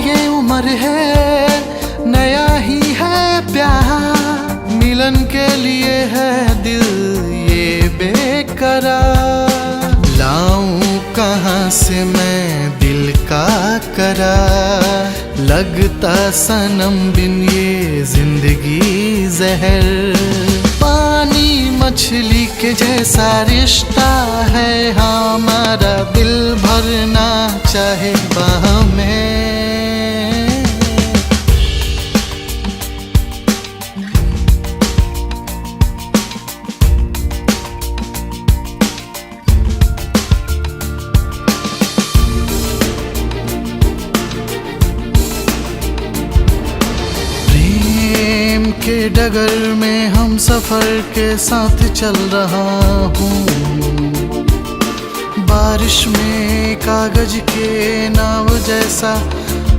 ये उम्र है, नया ही है प्यार, मिलन के लिए है दिल ये बेकरार। लाऊं कहाँ से मैं दिल का करार, लगता सनम बिन ये जिंदगी जहर। पानी मछली के जैसा रिश्ता है हमारा, दिल भरना चाहे बाह में। के डगर में हम सफर के साथ चल रहा हूँ, बारिश में कागज के नाव जैसा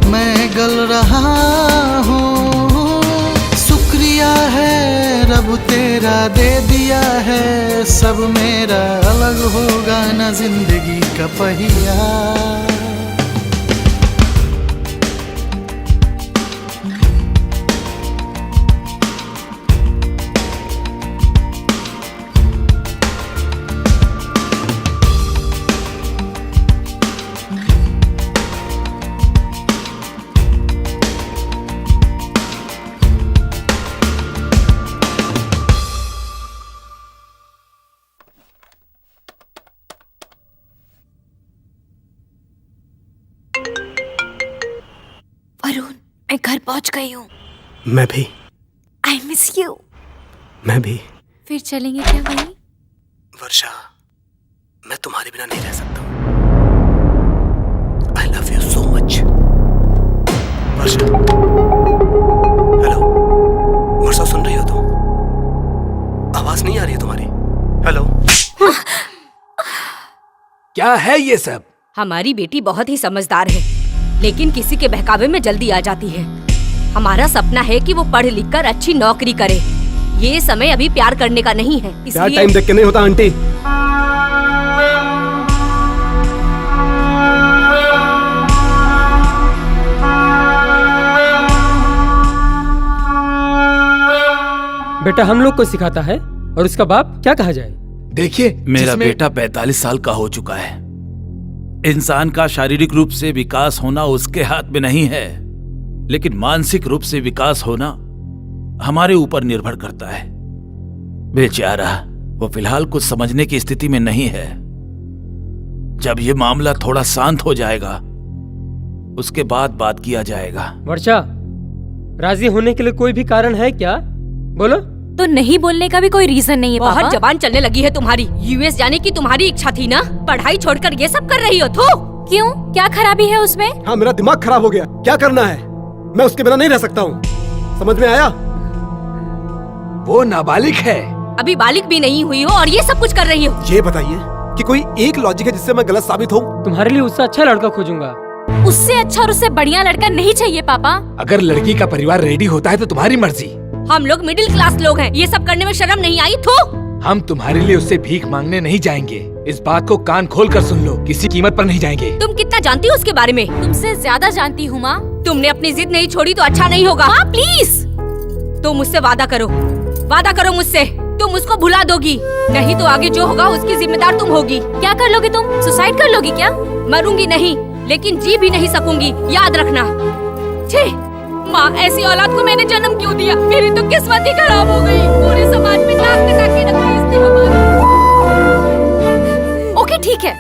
मैं गल रहा हूँ। शुक्रिया है रब तेरा दे दिया है सब मेरा, अलग होगा ना जिंदगी का पहिया। वरुण, मैं घर पहुंच गई हूँ। मैं भी। I miss you. मैं भी। फिर चलेंगे क्या वहीं? वर्षा, मैं तुम्हारे बिना नहीं रह सकता। I love you so much. Varsha, hello Varsha, सुन रही हो तुम? आवाज नहीं आ रही है तुम्हारी? हेलो। क्या है ये सब? हमारी बेटी बहुत ही समझदार है, लेकिन किसी के बहकावे में जल्दी आ जाती है। हमारा सपना है कि वो पढ़ लिख कर अच्छी नौकरी करे। ये समय अभी प्यार करने का नहीं है, क्या इसलिए टाइम देख के नहीं होता आंटी। बेटा हम लोग को सिखाता है और उसका बाप क्या कहा जाए। देखिए, मेरा बेटा 45 साल का हो चुका है। इंसान का शारीरिक रूप से विकास होना उसके हाथ में नहीं है, लेकिन मानसिक रूप से विकास होना हमारे ऊपर निर्भर करता है। बेचारा वो फिलहाल कुछ समझने की स्थिति में नहीं है। जब ये मामला थोड़ा शांत हो जाएगा उसके बाद बात किया जाएगा। वर्षा, राजी होने के लिए कोई भी कारण है क्या? बोलो। तो नहीं बोलने का भी कोई रीजन नहीं है बहुत पापा। जबान चलने लगी है तुम्हारी। यूएस जाने की तुम्हारी इच्छा थी ना, पढ़ाई छोड़कर ये सब कर रही हो। थू। क्यों, क्या खराबी है उसमें? हाँ, मेरा दिमाग खराब हो गया। क्या करना है? मैं उसके बिना नहीं रह सकता हूँ। समझ में आया? वो नाबालिग है, अभी बालिग भी नहीं हुई हो और ये सब कुछ कर रही हो। ये बताइए कि कोई एक लॉजिक है जिससे मैं गलत साबित हूँ? तुम्हारे लिए उससे अच्छा लड़का खोजूंगा। उससे अच्छा और उससे बढ़िया लड़का नहीं चाहिए पापा। अगर लड़की का परिवार रेडी होता है तो तुम्हारी मर्जी। हम लोग मिडिल क्लास लोग हैं, ये सब करने में शर्म नहीं आई? थू। हम तुम्हारे लिए उससे भीख मांगने नहीं जाएंगे। इस बात को कान खोल कर सुन लो, किसी कीमत पर नहीं जाएंगे। तुम कितना जानती हो उसके बारे में? तुमसे ज्यादा जानती हूँ माँ। तुमने अपनी जिद नहीं छोड़ी तो अच्छा नहीं होगा। माँ प्लीज। तुम मुझसे वादा करो मुझसे। तुम उसको भुला दोगी, नहीं तो आगे जो होगा उसकी जिम्मेदार तुम होगी। क्या कर लोगे तुम? सुसाइड कर लोगी क्या? मरूंगी नहीं, लेकिन जी भी नहीं सकूंगी, याद रखना। छे, माँ, ऐसी औलाद को मैंने जन्म क्यों दिया? मेरी तो किस्मत ही खराब हो गई। पूरे समाज में नाक कटा के रखा इसने हमारा। ओके ठीक है,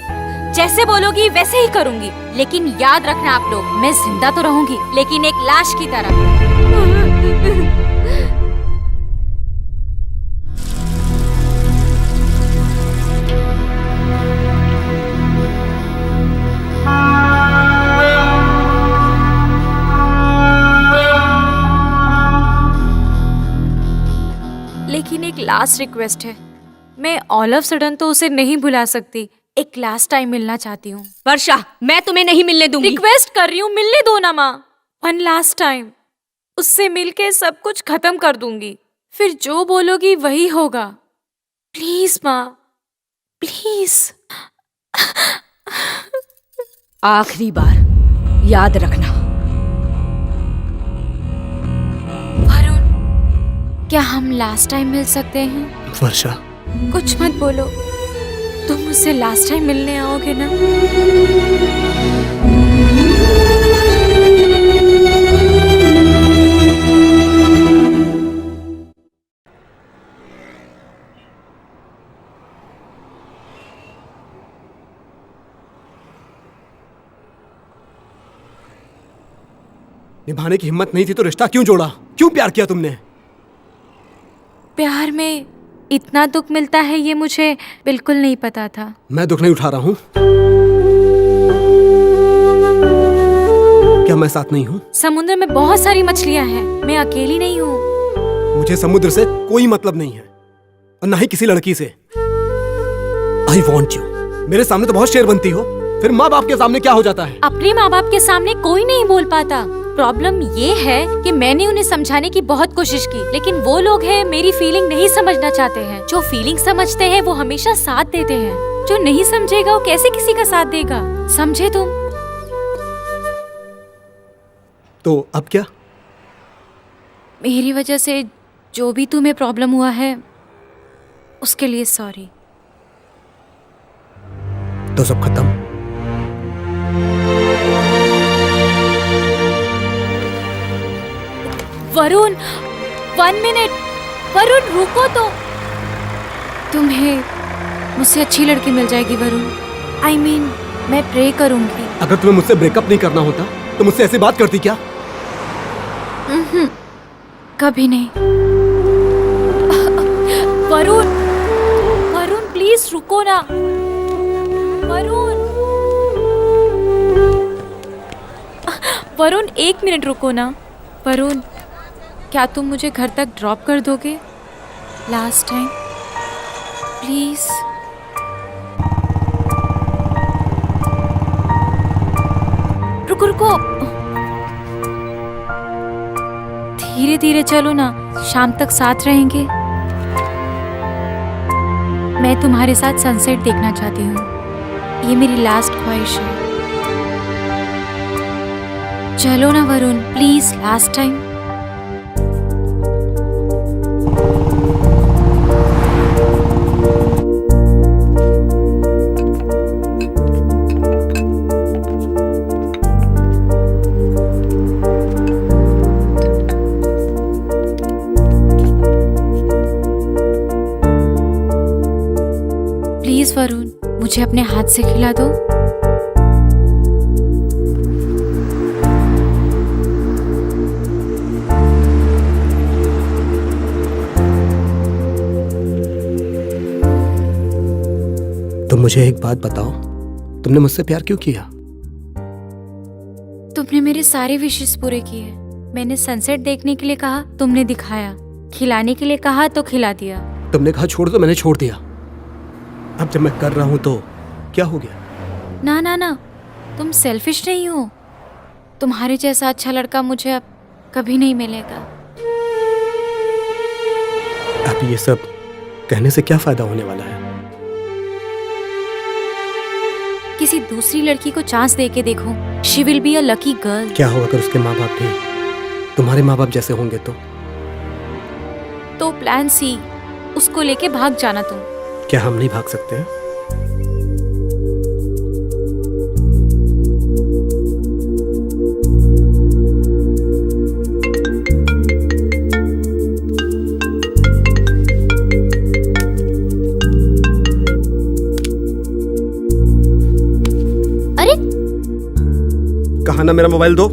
जैसे बोलोगी वैसे ही करूंगी, लेकिन याद रखना आप लोग, मैं जिंदा तो रहूंगी लेकिन एक लाश की तरह। लेकिन एक लास्ट रिक्वेस्ट है, मैं ऑल ऑफ सडन तो उसे नहीं भुला सकती। एक लास्ट टाइम मिलना चाहती हूँ। वर्षा, मैं तुम्हें नहीं मिलने दूंगी। रिक्वेस्ट कर रही हूँ, मिलने दो ना माँ। वन लास्ट टाइम उससे मिलके सब कुछ खत्म कर दूंगी, फिर जो बोलोगी वही होगा। प्लीज माँ, प्लीज। आखिरी बार याद रखना, क्या हम लास्ट टाइम मिल सकते हैं? वर्षा, कुछ मत बोलो, तुम मुझसे लास्ट टाइम मिलने आओगे ना? निभाने की हिम्मत नहीं थी तो रिश्ता क्यों जोड़ा? क्यों प्यार किया तुमने? प्यार में इतना दुख मिलता है ये मुझे बिल्कुल नहीं पता था। मैं दुख नहीं उठा रहा हूँ। क्या मैं साथ नहीं हूँ? समुद्र में बहुत सारी मछलियाँ हैं, मैं अकेली नहीं हूँ। मुझे समुद्र से कोई मतलब नहीं है और ना ही किसी लड़की से। I want you. मेरे सामने तो बहुत शेर बनती हो, फिर माँ बाप के सामने क्या हो जाता है? अपने माँ बाप के सामने कोई नहीं बोल पाता। प्रॉब्लम ये है कि मैंने उन्हें समझाने की बहुत कोशिश की, लेकिन वो लोग हैं मेरी फीलिंग नहीं समझना चाहते हैं। जो फीलिंग समझते हैं वो हमेशा साथ देते हैं, जो नहीं समझेगा वो कैसे किसी का साथ देगा? समझे तुम? तो अब क्या? मेरी वजह से जो भी तुम्हें प्रॉब्लम हुआ है उसके लिए सॉरी। तो सब खत्म? वरुण, 1 मिनट। वरुण रुको तो। तुम्हें मुझसे अच्छी लड़की मिल जाएगी वरुण। I mean, मैं प्रे करूंगी। अगर तुम्हें मुझसे ब्रेकअप नहीं करना होता तो मुझसे ऐसी बात करती क्या? कभी नहीं। वरुण, वरुण प्लीज रुको ना। वरुण, वरुण 1 मिनट रुको ना। वरुण, क्या तुम मुझे घर तक ड्रॉप कर दोगे? Last time please. रुको रुको, धीरे धीरे चलो ना, शाम तक साथ रहेंगे। मैं तुम्हारे साथ सनसेट देखना चाहती हूँ, ये मेरी लास्ट ख्वाहिश है। चलो ना Varun please, last time. Please Varun, मुझे अपने हाथ से खिला दो। तो मुझे एक बात बताओ, तुमने मुझसे प्यार क्यों किया? तुमने मेरे सारे विशेष पूरे किए। मैंने सनसेट देखने के लिए कहा, तुमने दिखाया। खिलाने के लिए कहा तो खिला दिया। तुमने कहा छोड़ दो, मैंने छोड़ दिया। अब जब मैं कर रहा हूं तो क्या हो गया? ना ना ना, तुम सेल्फिश नहीं हो। तुम्हारे जैसा अच्छा लड़का मुझे अब कभी नहीं मिलेगा। अब ये सब कहने से क्या फायदा होने वाला है? किसी दूसरी लड़की को चांस दे के देखो, she will be a lucky girl. क्या होगा अगर उसके माँ बाप भी तुम्हारे माँ बाप जैसे होंगे तो प्लान सी, उसको लेके भाग जाना तुम। क्या हम नहीं भाग सकते हैं? अरे कहा ना मेरा मोबाइल दो।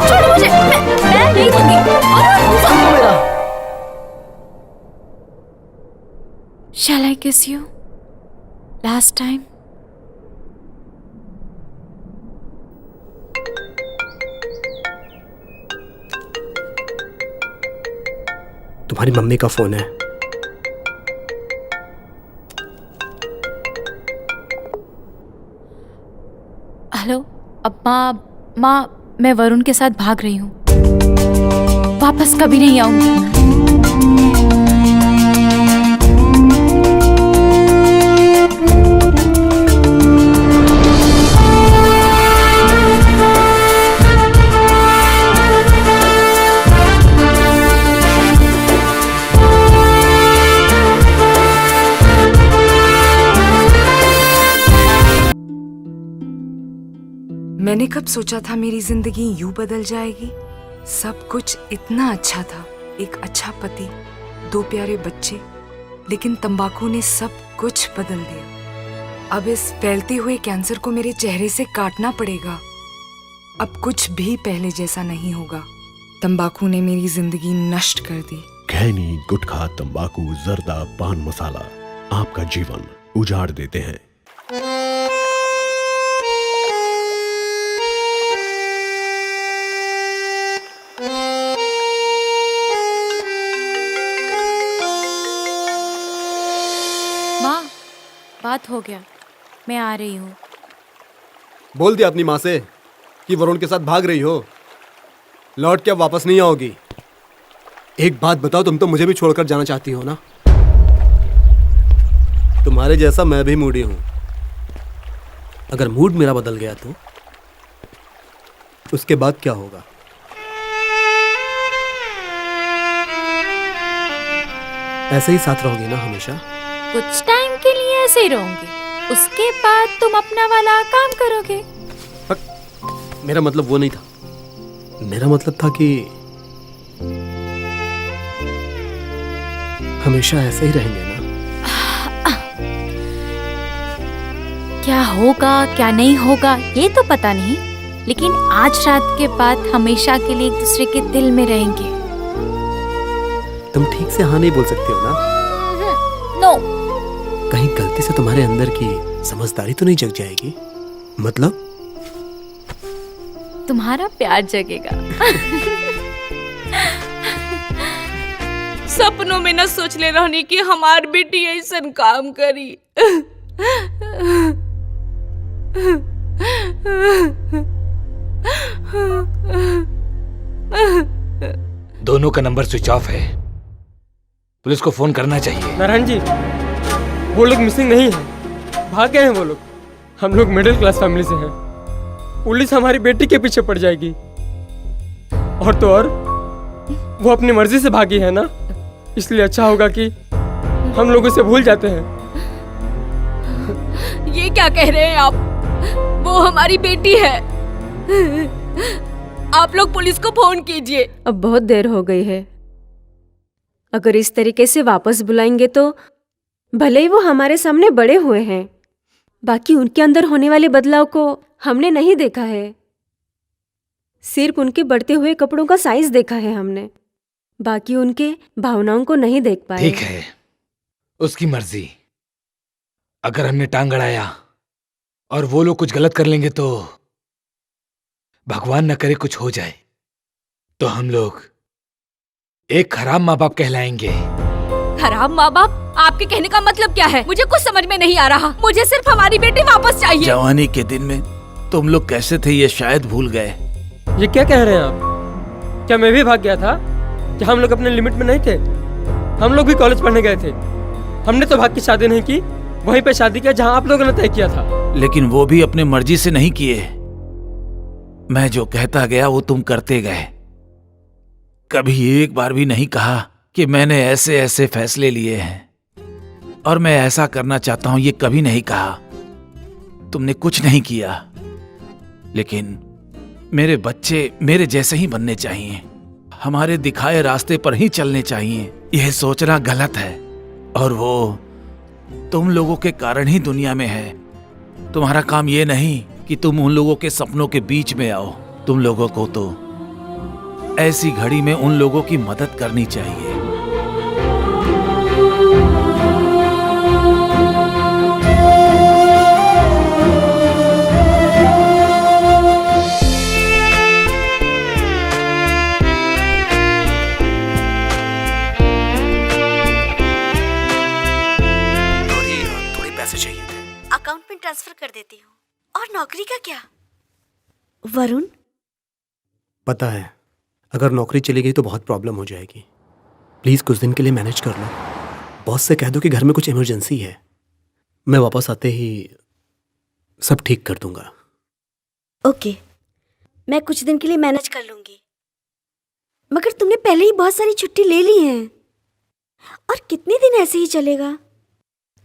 छोड़ो मुझे, मैं नहीं दूंगी। Shall I kiss you? Last time? तुम्हारी मम्मी का फोन है। हेलो, माँ, मैं वरुण के साथ भाग रही हूँ। वापस कभी नहीं आऊंगी। मैंने कब सोचा था मेरी जिंदगी यूं बदल जाएगी। सब कुछ इतना अच्छा था, एक अच्छा पति, 2 प्यारे बच्चे, लेकिन तंबाकू ने सब कुछ बदल दिया। अब इस फैलते हुए कैंसर को मेरे चेहरे से काटना पड़ेगा। अब कुछ भी पहले जैसा नहीं होगा। तंबाकू ने मेरी जिंदगी नष्ट कर दी। खैनी, गुटखा, तंबाकू, जर्दा, पान मसाला आपका जीवन उजाड़ देते हैं। माँ, बात हो गया, मैं आ रही हूँ। बोल दिया अपनी माँ से कि वरुण के साथ भाग रही हो, लौट के अब वापस नहीं आओगी। एक बात बताओ, तुम तो मुझे भी छोड़कर जाना चाहती हो ना? तुम्हारे जैसा मैं भी मूडी हूं। अगर मूड मेरा बदल गया तो उसके बाद क्या होगा? ऐसे ही साथ रहोगी ना हमेशा? कुछ टाइम के लिए ऐसे ही रहूंगी, उसके बाद तुम अपना वाला काम करोगे। मेरा मतलब वो नहीं था। मेरा मतलब था कि हमेशा ऐसे ही रहेंगे ना? क्या होगा क्या नहीं होगा ये तो पता नहीं, लेकिन आज रात के बाद हमेशा के लिए एक दूसरे के दिल में रहेंगे। तुम ठीक से हाँ नहीं बोल सकती हो ना? नो। कहीं गलती से तुम्हारे अंदर की समझदारी तो नहीं जग जाएगी? मतलब तुम्हारा प्यार जगेगा। सपनों में न सोच ले रहनी कि हमार बेटी ऐसा काम करी। दोनों का नंबर स्विच ऑफ है, पुलिस को फोन करना चाहिए। नारायण जी, वो लोग मिसिंग नहीं है, भाग गए हैं वो लोग। हम लोग मिडिल क्लास फैमिली से हैं, पुलिस हमारी बेटी के पीछे पड़ जाएगी। और तो और वो अपनी मर्जी से भागी है ना, इसलिए अच्छा होगा कि हम लोग उसे भूल जाते हैं। ये क्या कह रहे हैं आप? वो हमारी बेटी है। आप लोग पुलिस को फोन कीजिए। अब बहुत देर हो गई है। अगर इस तरीके से वापस बुलाएंगे तो भले ही वो हमारे सामने बड़े हुए हैं, बाकी उनके अंदर होने वाले बदलाव को हमने नहीं देखा है। सिर्फ उनके बढ़ते हुए कपड़ों का साइज देखा है हमने, बाकी उनके भावनाओं को नहीं देख पाए। ठीक है, उसकी मर्जी। अगर हमने टांग अड़ाया और वो लोग कुछ गलत कर लेंगे तो भगवान न करे कुछ हो जाए तो हम लोग एक खराब माँ बाप कहलाएंगे। खराब माँ बाप? आपके कहने का मतलब क्या है? मुझे कुछ समझ में नहीं आ रहा। मुझे सिर्फ हमारी बेटी वापस चाहिए। जवानी के दिन में तुम लोग कैसे थे ये शायद भूल गए। ये क्या कह रहे हैं आप? क्या मैं भी भाग गया था? क्या हम लोग अपने लिमिट में नहीं थे? हम लोग भी कॉलेज पढ़ने गए थे। हमने तो भाग की शादी नहीं की, वहीं पे शादी किया जहां आप लोगों ने तय किया था। लेकिन वो भी अपने मर्जी से नहीं किए। मैं जो कहता गया वो तुम करते गए। कभी एक बार भी नहीं कहा कि मैंने ऐसे ऐसे फैसले लिए हैं और मैं ऐसा करना चाहता हूं, ये कभी नहीं कहा। तुमने कुछ नहीं किया, लेकिन मेरे बच्चे मेरे जैसे ही बनने चाहिए, हमारे दिखाए रास्ते पर ही चलने चाहिए। यह सोचना गलत है और वो तुम लोगों के कारण ही दुनिया में है। तुम्हारा काम ये नहीं कि तुम उन लोगों के सपनों के बीच में आओ। तुम लोगों को तो ऐसी घड़ी में उन लोगों की मदद करनी चाहिए। थोड़े पैसे चाहिए थे। अकाउंट में ट्रांसफर कर देती हूँ। और नौकरी का क्या? वरुण, पता है अगर नौकरी चली गई तो बहुत प्रॉब्लम हो जाएगी। प्लीज कुछ दिन के लिए मैनेज कर लो। बॉस से कह दो कि घर में कुछ इमरजेंसी है। मैं वापस आते ही सब ठीक कर दूंगा। ओके, मैं कुछ दिन के लिए मैनेज कर लूंगी। मगर तुमने पहले ही बहुत सारी छुट्टी ले ली है, और कितने दिन ऐसे ही चलेगा?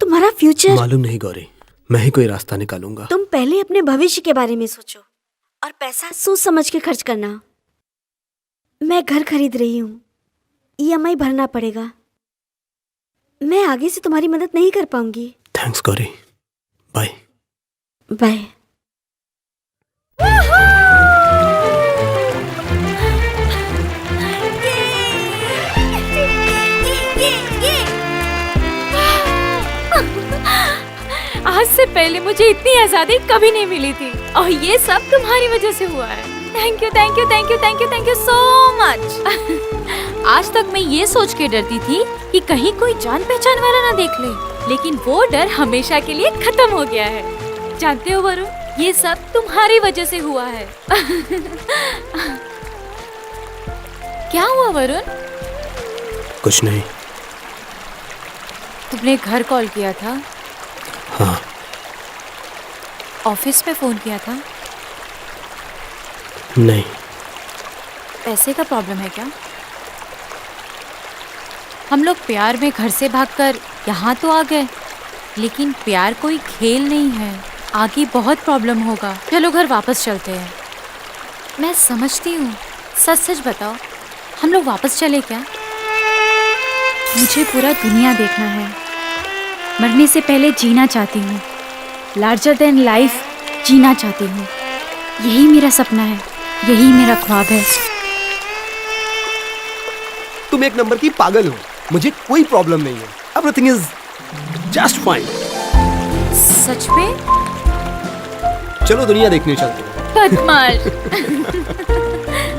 तुम्हारा फ्यूचर मालूम नहीं गौरी, मैं ही कोई रास्ता निकालूंगा। तुम पहले अपने भविष्य के बारे में सोचो। और पैसा सोच समझ के खर्च करना। मैं घर खरीद रही हूँ, EMI भरना पड़ेगा। मैं आगे से तुम्हारी मदद नहीं कर पाऊंगी। Thanks Gauri, bye bye. आज से पहले मुझे इतनी आजादी कभी नहीं मिली थी और ये सब तुम्हारी वजह से हुआ है। Thank you thank you thank you thank you thank you so much. आज तक मैं ये सोच के डरती थी कि कहीं कोई जान पहचान वाला ना देख ले, लेकिन वो डर हमेशा के लिए खत्म हो गया है। जानते हो वरुण, ये सब तुम्हारी वजह से हुआ है। क्या हुआ वरुण? कुछ नहीं। तुमने घर कॉल किया था? हाँ। ऑफिस में फोन किया था? नहीं। पैसे का प्रॉब्लम है क्या? हम लोग प्यार में घर से भागकर यहाँ तो आ गए, लेकिन प्यार कोई खेल नहीं है, आगे बहुत प्रॉब्लम होगा। चलो घर वापस चलते हैं। मैं समझती हूँ, सच सच बताओ, हम लोग वापस चले क्या? मुझे पूरा दुनिया देखना है, मरने से पहले जीना चाहती हूँ, लार्जर देन लाइफ जीना चाहती हूँ। यही मेरा सपना है, यही मेरा ख्वाब है। तुम एक नंबर की पागल हो, मुझे कोई प्रॉब्लम नहीं है। Everything is just fine. सच में? चलो दुनिया देखने चलते हैं। बदमाश।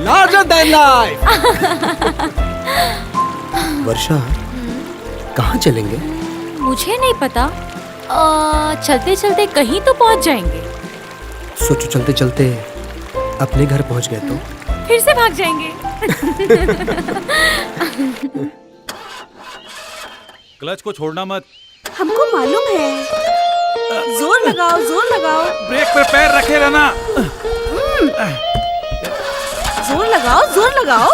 Larger than life. वर्षा, कहाँ चलेंगे? मुझे नहीं पता, चलते चलते कहीं तो पहुंच जाएंगे। सोचो चलते चलते अपने घर पहुंच गए तो फिर से भाग जाएंगे। क्लच को छोड़ना मत। हमको मालूम है। जोर लगाओ, जोर लगाओ। ब्रेक पे पैर रखे रहना। जोर लगाओ, जोर लगाओ।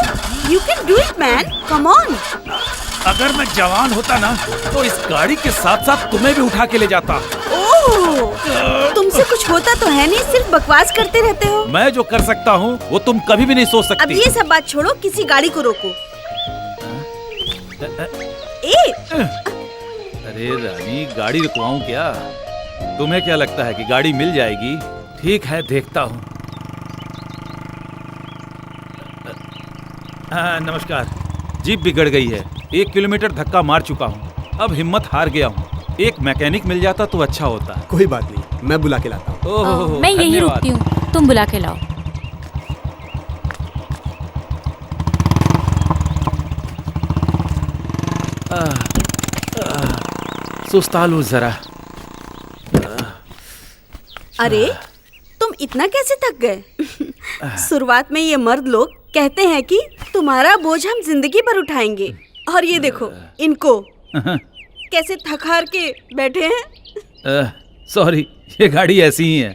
You can do it, man. Come on. अगर मैं जवान होता ना तो इस गाड़ी के साथ साथ तुम्हें भी उठा के ले जाता। ओह, तुमसे कुछ होता तो है नहीं, सिर्फ बकवास करते रहते हो। मैं जो कर सकता हूँ वो तुम कभी भी नहीं सोच सकती। अब ये सब बात छोड़ो, किसी गाड़ी को रोको। अरे रानी, गाड़ी रुकवाऊं क्या? तुम्हें क्या लगता है कि गाड़ी मिल जाएगी? ठीक है, देखता हूँ। नमस्कार। जीप बिगड़ गई है, 1 किलोमीटर धक्का मार चुका हूँ, अब हिम्मत हार गया हूँ। एक मैकेनिक मिल जाता तो अच्छा होता। कोई बात नहीं, मैं बुला के लाता हूँ। मैं यही रुकती हूँ, तुम बुला के लाओ। सुस्ता लूं जरा। अरे तुम इतना कैसे थक गए? शुरुआत में ये मर्द लोग कहते हैं कि तुम्हारा बोझ हम जिंदगी भर उठाएंगे, और ये देखो इनको कैसे थक हार के बैठे हैं। सॉरी, ये गाड़ी ऐसी ही है।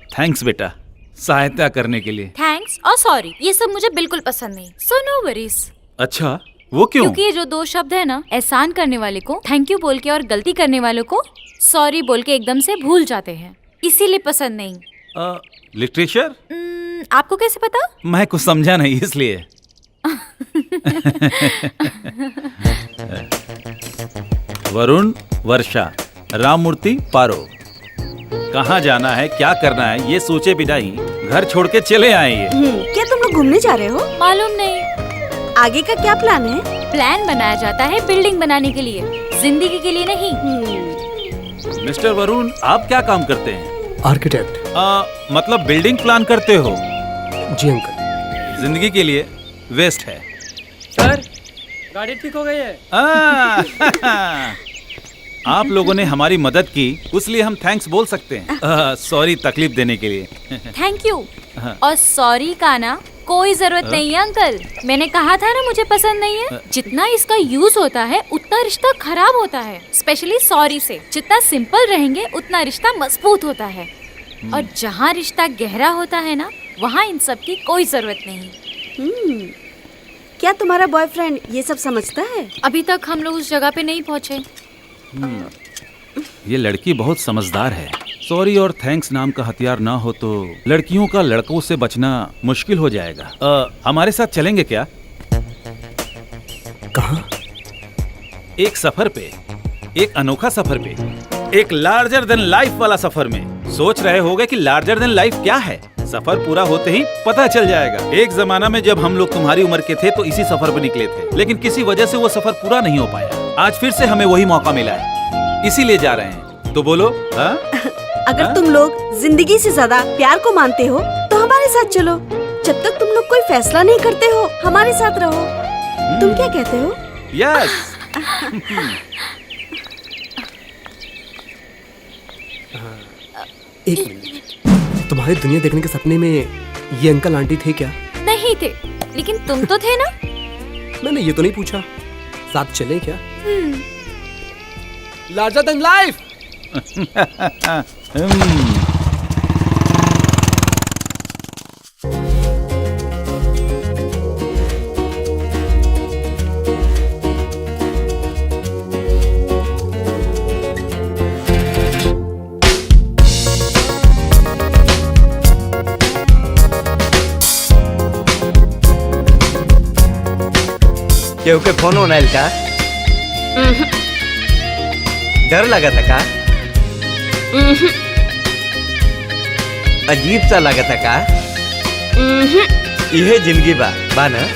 थैंक्स बेटा, सहायता करने के लिए। थैंक्स और सॉरी ये सब मुझे बिल्कुल पसंद नहीं। So no worries. अच्छा, वो क्यों? क्योंकि ये जो 2 शब्द है ना, एहसान करने वाले को थैंक यू बोल के और गलती करने वालों को सॉरी बोल के एकदम से भूल जाते हैं, इसीलिए पसंद नहीं। लिटरेचर? आपको कैसे पता? मैं कुछ समझा नहीं इसलिए। वरुण, वर्षा, राममूर्ति, पारो, कहाँ जाना है, क्या करना है, ये सोचे बिना ही घर छोड़ के चले आए ये। क्या तुम लोग घूमने जा रहे हो? मालूम नहीं। आगे का क्या प्लान है? प्लान बनाया जाता है बिल्डिंग बनाने के लिए, जिंदगी के लिए नहीं। मिस्टर वरुण, आप क्या काम करते हैं? आर्किटेक्ट। मतलब बिल्डिंग प्लान करते हो? जी अंकल। जिंदगी के लिए वेस्ट है। सर, गाड़ी ठीक हो गई है। आप लोगों ने हमारी मदद की, उसलिए हम थैंक्स बोल सकते हैं। सॉरी तकलीफ देने के लिए। थैंक यू और सॉरी का ना कोई जरूरत नहीं है अंकल। मैंने कहा था ना मुझे पसंद नहीं है। जितना इसका यूज होता है उतना रिश्ता खराब होता है, स्पेशली सॉरी से। जितना सिंपल रहेंगे उतना रिश्ता मजबूत होता है, और जहाँ रिश्ता गहरा होता है ना, वहाँ इन सब की कोई जरूरत नहीं। क्या तुम्हारा बॉयफ्रेंड ये सब समझता है? अभी तक हम लोग उस जगह पे नहीं पहुँचे। ये लड़की बहुत समझदार है, सॉरी और थैंक्स नाम का हथियार ना हो तो लड़कियों का लड़कों से बचना मुश्किल हो जाएगा। हमारे साथ चलेंगे क्या? कहाँ? एक सफर पे, एक अनोखा सफर पे, एक लार्जर देन लाइफ वाला सफर में। सोच रहे होगे कि लार्जर देन लाइफ क्या है? सफर पूरा होते ही पता चल जाएगा। एक जमाना में जब हम लोग तुम्हारी उम्र के थे तो इसी सफर पर निकले थे, लेकिन किसी वजह से वो सफर पूरा नहीं हो पाया। आज फिर से हमें वही मौका मिला है, इसीलिए जा रहे हैं। तो बोलो हाँ? अगर तुम लोग जिंदगी से ज्यादा प्यार को मानते हो तो हमारे साथ चलो। जब तक तुम लोग कोई फैसला नहीं करते हो हमारे साथ रहो। तुम क्या कहते हो? यस। एक मिनट, तुम्हारे दुनिया देखने के सपने में ये अंकल आंटी थे क्या? नहीं थे, लेकिन तुम तो थे ना। मैंने ये तो नहीं पूछा। साथ चले क्या? Larger than life. केहू के फोन होना का? डर लगा था का? अजीब सा लगा था का? यह जिंदगी बा ना?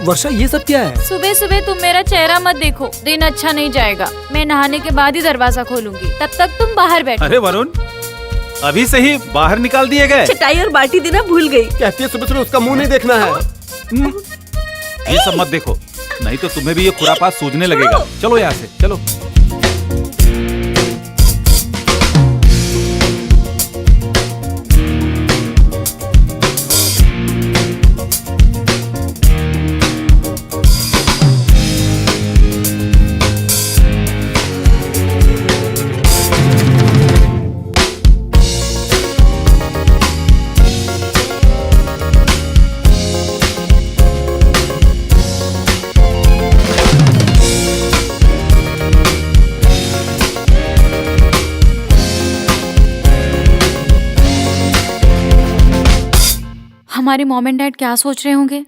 वर्षा ये सब क्या है? सुबह सुबह तुम मेरा चेहरा मत देखो, दिन अच्छा नहीं जाएगा। मैं नहाने के बाद ही दरवाजा खोलूंगी, तब तक तुम बाहर बैठो। अरे वरुण, अभी से ही बाहर निकाल दिए गए। चटाई और बाटी देना भूल गई। कहती है सुबह सुबह उसका मुंह नहीं देखना है। ये सब मत देखो, नहीं तो तुम्हें भी ये खुरापात सूझने लगेगा। चलो यहाँ से चलो। हमारे मॉम एंड डैड क्या सोच रहे होंगे?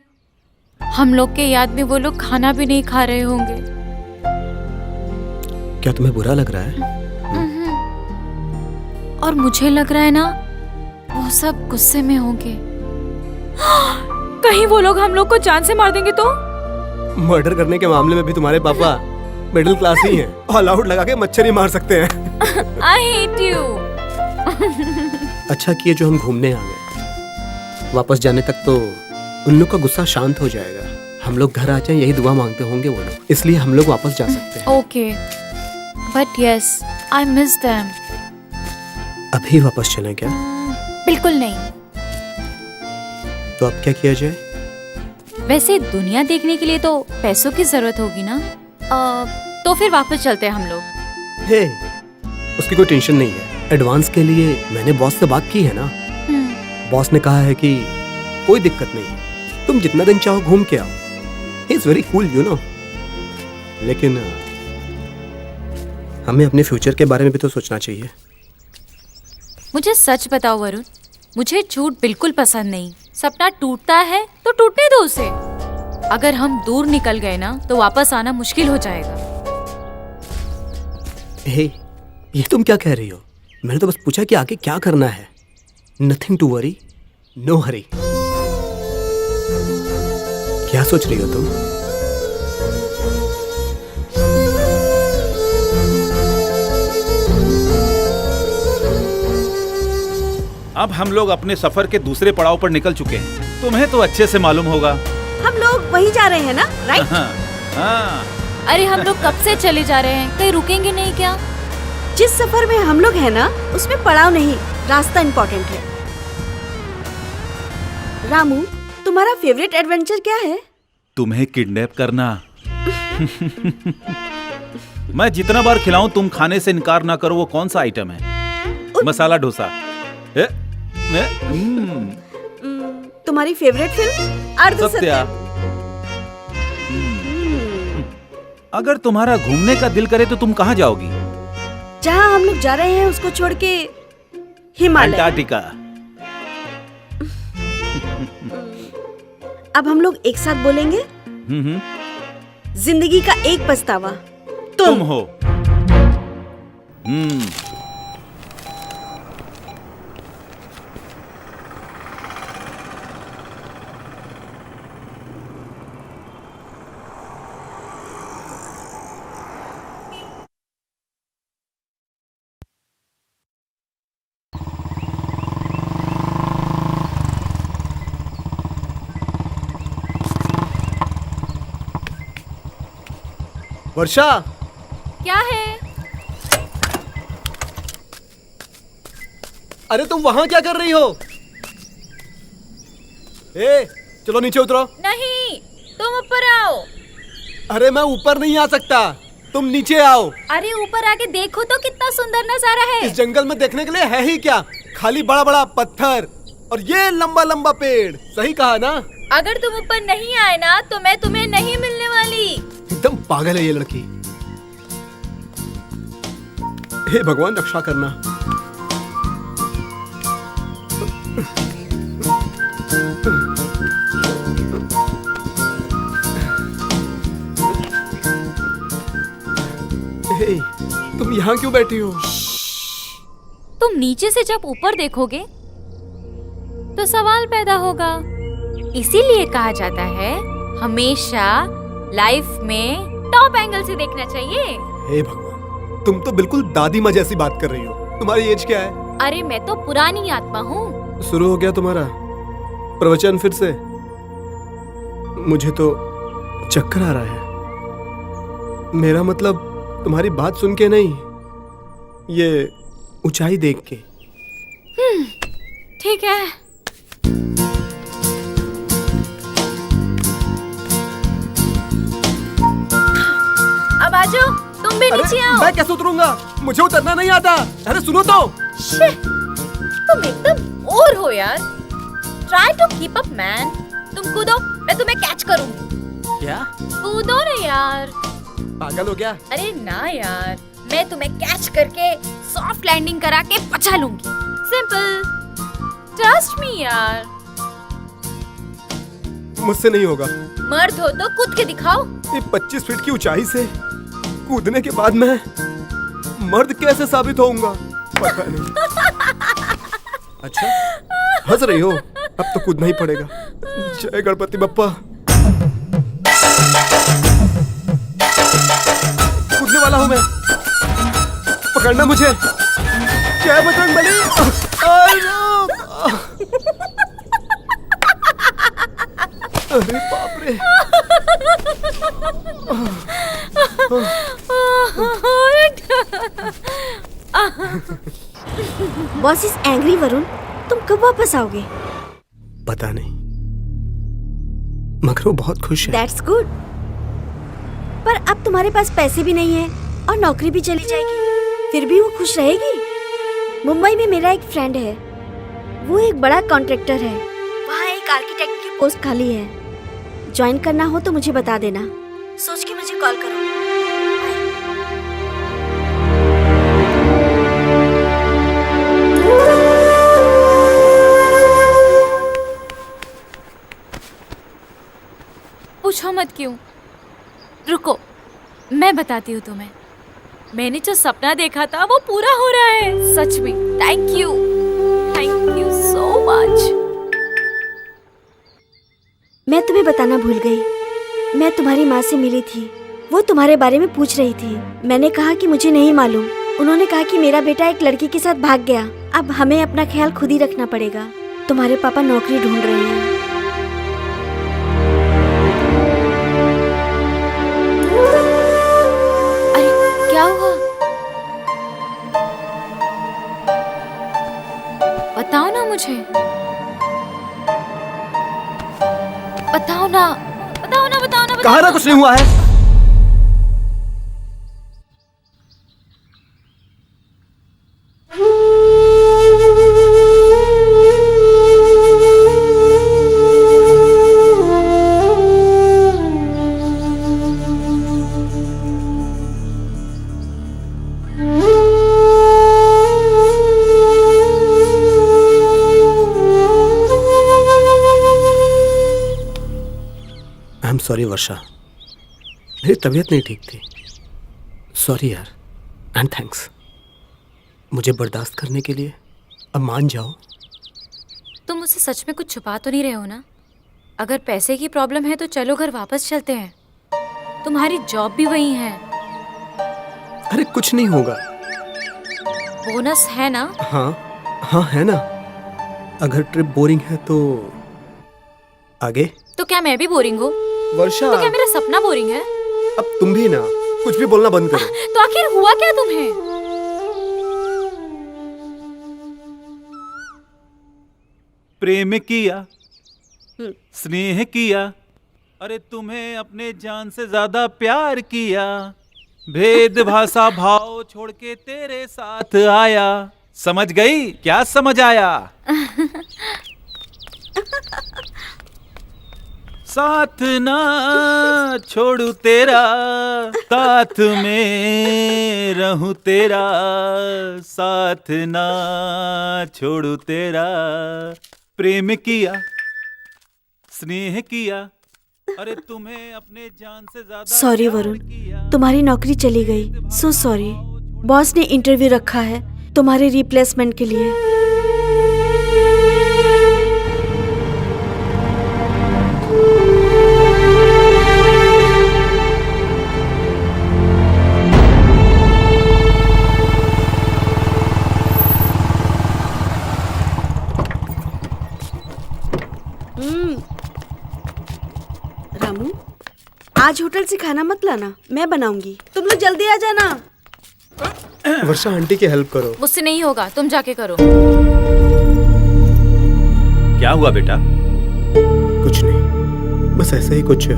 हम लोग के याद में वो लोग खाना भी नहीं खा रहे होंगे। क्या तुम्हें बुरा लग रहा है? और मुझे लग रहा है ना, वो सब गुस्से में होंगे। कहीं वो लोग हम लोग को जान से मार देंगे तो? मर्डर करने के मामले में भी तुम्हारे पापा मिडिल क्लास ही हैं। ऑल आउट लगा के मच्छर ही मार सकते हैं। I hate you. अच्छा किए जो हम घूमने आ गए। वापस जाने तक तो उन लोग का गुस्सा शांत हो जाएगा। हम लोग घर आ जाएं यही दुआ मांगते होंगे वो लोग, इसलिए हम लोग वापस जा सकते हैं। Okay, but yes, I miss them. अभी वापस चलें क्या? बिल्कुल नहीं। तो अब क्या किया जाए? वैसे दुनिया देखने के लिए तो पैसों की जरूरत होगी ना। तो फिर वापस चलते हैं हम लोग। हे, उसकी कोई टेंशन नहीं है। एडवांस के लिए मैंने बॉस से बात की है ना। बॉस ने कहा है कि कोई दिक्कत नहीं है, तुम जितना दिन चाहो घूम के आओ। He is very cool you know. लेकिन हमें अपने फ्यूचर के बारे में भी तो सोचना चाहिए। मुझे सच बताओ वरुण, मुझे झूठ बिल्कुल पसंद नहीं। सपना टूटता है तो टूटने दो उसे। अगर हम दूर निकल गए ना तो वापस आना मुश्किल हो जाएगा। हे, ये तुम क्या कह रही हो? मैंने तो बस पूछा कि आगे क्या करना है। Nothing to worry, no hurry. क्या सोच रही हो तुम? अब हम लोग अपने सफर के दूसरे पड़ाव पर निकल चुके हैं। तुम्हें तो अच्छे से मालूम होगा। हम लोग वहीं जा रहे हैं ना, राइट? हाँ। अरे हम लोग कब से चले जा रहे हैं, कहीं रुकेंगे नहीं क्या? जिस सफर में हम लोग हैं ना, उसमें पड़ाव नहीं, रास्ता इम्पोर्टेंट है। रामू, तुम्हारा फेवरेट एडवेंचर क्या है? तुम्हें किडनैप करना मैं जितना बार खिलाऊं तुम खाने से इनकार ना करो। वो कौन सा आइटम है? मसाला डोसा। तुम्हारी फेवरेट फिल्म अर्ध सत्या। अगर तुम्हारा घूमने का दिल करे तो तुम कहाँ जाओगी? जहाँ हम लोग जा रहे हैं उसको छोड़ के हिमालय। अंटार्कटिका। अब हम लोग एक साथ बोलेंगे। जिंदगी का एक पछतावा तुम हो। वर्षा, क्या है? अरे तुम वहां क्या कर रही हो? चलो नीचे उतरो। नहीं, तुम ऊपर आओ। अरे मैं ऊपर नहीं आ सकता, तुम नीचे आओ। अरे ऊपर आके देखो तो कितना सुंदर नजारा है। इस जंगल में देखने के लिए है ही क्या? खाली बड़ा बड़ा पत्थर और ये लंबा लंबा पेड़। सही कहा ना? अगर तुम ऊपर नहीं आए ना तो मैं तुम्हें नहीं मिलने वाली। एकदम पागल है ये लड़की। हे भगवान रक्षा करना। हे, तुम यहाँ क्यों बैठी हो? तुम नीचे से जब ऊपर देखोगे तो सवाल पैदा होगा। इसीलिए कहा जाता है हमेशा लाइफ में टॉप एंगल से देखना चाहिए। हे भगवान, तुम तो बिल्कुल दादी माँ जैसी बात कर रही हो। तुम्हारी एज क्या है? अरे मैं तो पुरानी आत्मा हूँ। शुरू हो गया तुम्हारा प्रवचन फिर से? मुझे तो चक्कर आ रहा है। मेरा मतलब तुम्हारी बात सुन के नहीं, ये ऊंचाई देख के। ठीक है। अब आ जाओ, तुम भी नीचे आओ। मैं कैसे उतरूंगा? मुझे उतरना नहीं आता। अरे सुनो तो। तुम एकदम और हो यार। Try to keep up man. तुम कूदो, मैं तुम्हें कैच करूंगी। क्या? कूदो ना यार। पागल हो गया? अरे ना यार, मैं तुम्हें कैच करके सॉफ्ट लैंडिंग करा के बचा लूंगी। सिंपल, ट्रस्ट मी यार। मुझसे नहीं होगा। मर्द हो तो कूद के दिखाओ। ये 25 फीट की ऊंचाई से कूदने के बाद मैं मर्द कैसे साबित होऊंगा? पता नहीं। अच्छा, हंस रही हो? अब तो कूदना ही पड़ेगा। जय गणपति बप्पा। कूदने वाला हूं मैं, पकड़ना मुझे। जय बजरंगबली। अरे बाप रे। Boss is angry. वरुण, तुम कब वापस आओगे? पता नहीं, मगर वो बहुत खुश है। That's good. पर अब तुम्हारे पास पैसे भी नहीं है और नौकरी भी चली जाएगी, फिर भी वो खुश रहेगी। मुंबई में मेरा एक फ्रेंड है, वो एक बड़ा कॉन्ट्रैक्टर है। वहाँ एक आर्किटेक्ट की पोस्ट खाली है। ज्वाइन करना हो तो मुझे बता देना। सोच के मुझे कॉल करो। पूछो मत क्यों। रुको, मैं बताती हूँ तुम्हें। मैंने जो सपना देखा था वो पूरा हो रहा है, सच में। Thank you so much. मैं तुम्हें बताना भूल गई, मैं तुम्हारी माँ से मिली थी। वो तुम्हारे बारे में पूछ रही थी। मैंने कहा कि मुझे नहीं मालूम। उन्होंने कहा कि मेरा बेटा एक लड़की के साथ भाग गया। अब हमें अपना ख्याल खुद ही रखना पड़ेगा। तुम्हारे पापा नौकरी ढूंढ रहे हैं। अरे क्या हुआ? बताओ ना मुझे, बताओ ना। कहा ना कुछ नहीं हुआ है। एम सॉरी वर्षा, मेरी तबीयत नहीं ठीक थी। सॉरी यार, एंड थैंक्स मुझे बर्दाश्त करने के लिए। अब मान जाओ। तुम मुझसे सच में कुछ छुपा तो नहीं रहे हो ना? अगर पैसे की प्रॉब्लम है तो चलो घर वापस चलते हैं, तुम्हारी जॉब भी वही है। अरे कुछ नहीं होगा। बोनस है ना? हाँ है ना। अगर ट्रिप बोरिंग है तो आगे। तो क्या मैं भी बोरिंग हूँ? वर्षा, तो क्या मेरा सपना बोरिंग है? अब तुम भी ना कुछ भी बोलना बंद करो। तो आखिर हुआ क्या तुम्हें? प्रेम किया, स्नेह किया, अरे तुम्हें अपने जान से ज्यादा प्यार किया, भेद भाषा भाव छोड़ के तेरे साथ आया। समझ गई? क्या समझ आया? साथ ना छोड़ू तेरा, साथ में रहूं तेरा, साथ ना छोड़ू तेरा। प्रेम किया, स्नेह किया, अरे तुम्हें अपने जान से ज्यादा। सॉरी वरुण, तुम्हारी नौकरी चली गई। So sorry. बॉस ने इंटरव्यू रखा है तुम्हारे रिप्लेसमेंट के लिए। रामू, आज होटल से खाना मत लाना, मैं बनाऊंगी। तुम लोग जल्दी आ जाना। वर्षा, आंटी की हेल्प करो। मुझसे नहीं होगा, तुम जाके करो। क्या हुआ बेटा? कुछ नहीं, बस ऐसे ही कुछ।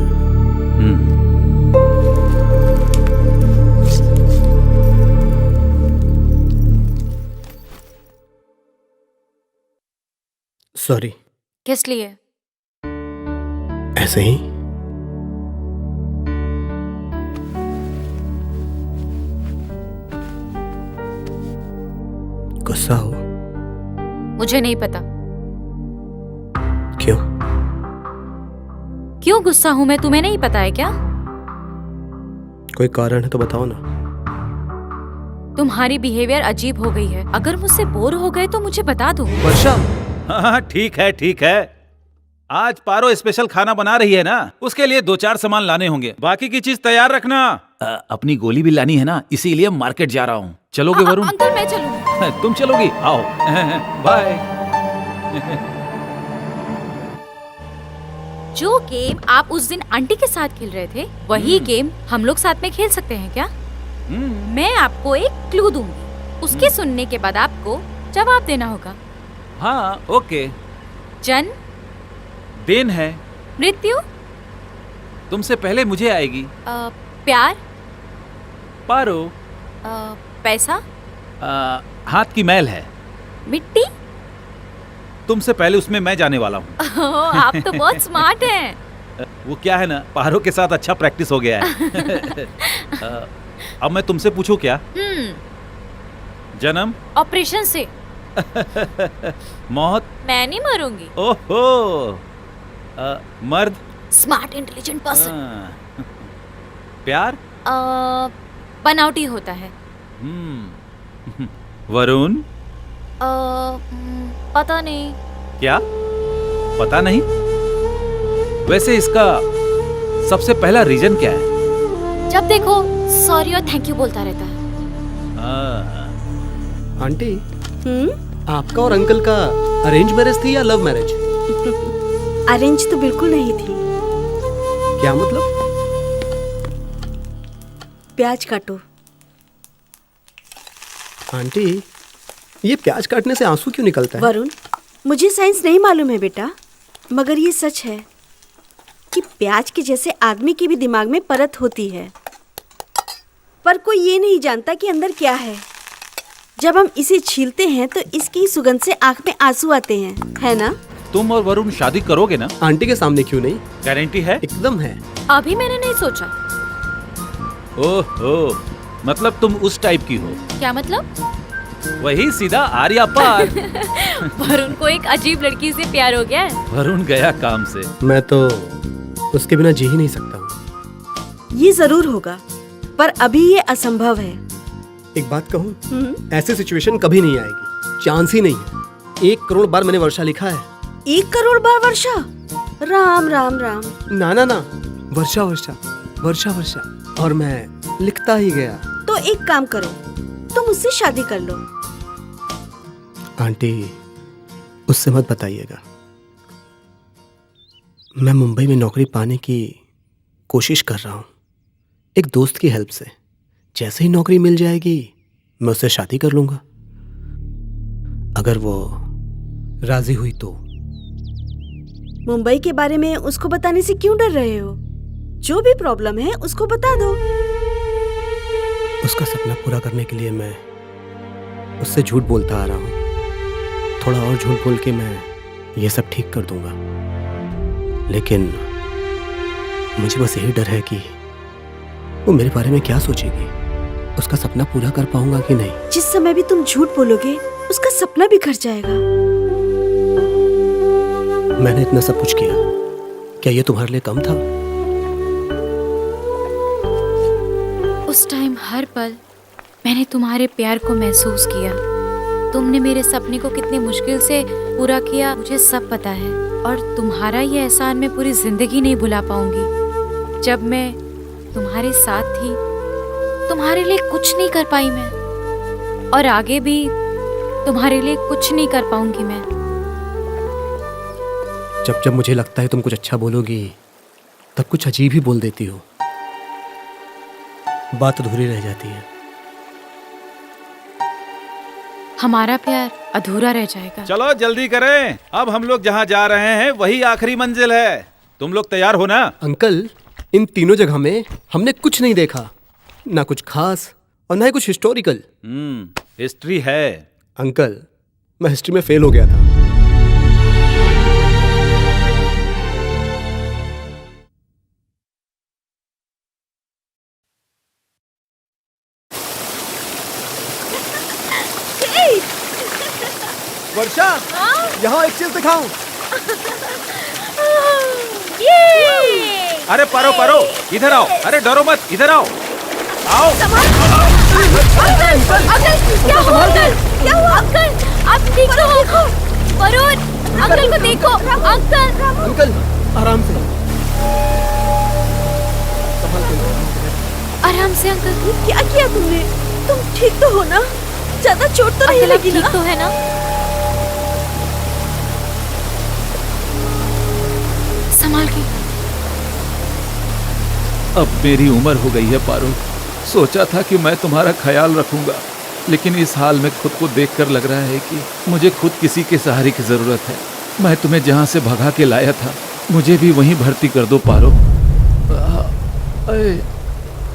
सॉरी। किस लिए? ऐसे ही। गुस्सा हो? मुझे नहीं पता। क्यों? क्यों गुस्सा हूं मैं, तुम्हें नहीं पता है क्या? कोई कारण है तो बताओ ना। तुम्हारी बिहेवियर अजीब हो गई है। अगर मुझसे बोर हो गए तो मुझे बता दो। वर्षा। हाँ ठीक है ठीक है। आज पारो स्पेशल खाना बना रही है ना, उसके लिए 2-4 सामान लाने होंगे। बाकी की चीज तैयार रखना। अपनी गोली भी लानी है ना, इसीलिए मार्केट जा रहा हूँ। चलोगे वरुण? अंकल मैं चलूंगी। तुम चलोगी? आओ। बाय। जो गेम आप उस दिन आंटी के साथ खेल रहे थे, वही गेम हम लोग साथ में खेल सकते हैं क्या? मैं आपको एक क्लू दूंगी, उसके सुनने के बाद आपको जवाब देना होगा। हाँ ओके। जन्म, दिन है, मृत्यु, तुमसे पहले मुझे आएगी। प्यार, पारो, पैसा, हाथ की मैल है, मिट्टी। तुमसे पहले उसमें मैं जाने वाला हूँ। आप तो बहुत स्मार्ट हैं। वो क्या है ना, पारो के साथ अच्छा प्रैक्टिस हो गया है। अब मैं तुमसे पूछूं क्या? जन्म, ऑपरेशन से। मौत, मैं नहीं मरूंगी। ओहो। मर्द, स्मार्ट इंटेलिजेंट पर्सन। प्यार, बनावटी होता है। वरुण, पता नहीं। क्या पता नहीं? वैसे इसका सबसे पहला रीजन क्या है? जब देखो सॉरी और थैंक यू बोलता रहता है। आंटी, आपका और अंकल का अरेंज मैरिज थी या लव मैरिज? अरेंज तो बिल्कुल नहीं थी। क्या मतलब? प्याज काटो। आंटी, ये प्याज काटने से आंसू क्यों निकलता है? वरुण, मुझे साइंस नहीं मालूम है बेटा, मगर ये सच है कि प्याज के जैसे आदमी के भी दिमाग में परत होती है, पर कोई ये नहीं जानता कि अंदर क्या है। जब हम इसे छीलते हैं तो इसकी सुगंध से आंख में आंसू आते हैं, है ना? तुम और वरुण शादी करोगे ना? आंटी के सामने क्यों नहीं? गारंटी है? एकदम है। अभी मैंने नहीं सोचा। ओहो, मतलब तुम उस टाइप की हो। क्या मतलब? वही सीधा आर्या पार। वरुण को एक अजीब लड़की से प्यार हो गया है। वरुण गया काम से। मैं तो उसके बिना जी ही नहीं सकता हूँ। ये जरूर होगा, पर अभी ये असंभव है। एक बात कहूँ, ऐसी सिचुएशन कभी नहीं आएगी, चांस ही नहीं है। 1 करोड़ बार मैंने वर्षा लिखा है। 1 करोड़ बार वर्षा? राम राम राम। ना ना ना, वर्षा वर्षा वर्षा वर्षा, और मैं लिखता ही गया। तो एक काम करो, तुम मुझसे शादी कर लो। आंटी, उससे मत बताइएगा। मैं मुंबई में नौकरी पाने की कोशिश कर रहा हूँ, एक दोस्त की हेल्प से। जैसे ही नौकरी मिल जाएगी मैं उससे शादी कर लूंगा, अगर वो राजी हुई तो। मुंबई के बारे में उसको बताने से क्यों डर रहे हो? जो भी प्रॉब्लम है उसको बता दो। उसका सपना पूरा करने के लिए मैं उससे झूठ बोलता आ रहा हूँ। थोड़ा और झूठ बोल के मैं ये सब ठीक कर दूंगा, लेकिन मुझे बस यही डर है कि वो मेरे बारे में क्या सोचेगी, उसका सपना पूरा कर पाऊंगा कि नहीं। जिस समय भी तुम झूठ बोलोगे उसका सपना बिखर जाएगा। मैंने इतना सब कुछ किया, क्या ये तुम्हारे लिए कम था? उस टाइम हर पल मैंने तुम्हारे प्यार को महसूस किया। तुमने मेरे सपने को कितने मुश्किल से पूरा किया, मुझे सब पता है। और तुम्हारा ये एहसान मैं पूरी जिंदगी नहीं भुला पाऊंगी। जब मैं तुम्हारे साथ थी, तुम्हारे लिए कुछ नहीं कर पाई मैं, और आगे भी तुम्हारे लिए कुछ नहीं कर पाऊंगी मैं। जब जब मुझे लगता है तुम कुछ अच्छा बोलोगी, तब कुछ अजीब ही बोल देती हो। बात अधूरी रह जाती है। हमारा प्यार अधूरा रह जाएगा। चलो जल्दी करें, अब हम लोग जहाँ जा रहे हैं वही आखिरी मंजिल है। तुम लोग तैयार हो ना? अंकल, इन तीनों जगह में हमने कुछ नहीं देखा, ना कुछ खास और ना ही कुछ हिस्टोरिकल। हिस्ट्री है। अंकल, मैं हिस्ट्री में फेल हो गया था। वर्षा, यहाँ एक चीज दिखाऊं। अरे परो परो, इधर आओ। अरे डरो मत, इधर आओ। आओ। क्या हुआ अंकल? क्या हुआ अंकल? आप ठीक तो हो? वरुण, अंकल को देखो। अंकल, अंकल आराम से, आराम से अंकल। क्या किया तुमने? तुम ठीक तो हो ना? ज्यादा चोट तो नहीं लगी ना? ठीक तो है ना? संभाल के। अब मेरी उम्र हो गई है पारो। सोचा था कि मैं तुम्हारा ख्याल रखूंगा, लेकिन इस हाल में खुद को देखकर लग रहा है कि मुझे खुद किसी के सहारे की जरूरत है। मैं तुम्हें जहां से भगा के लाया था, मुझे भी वहीं भर्ती कर दो पारो।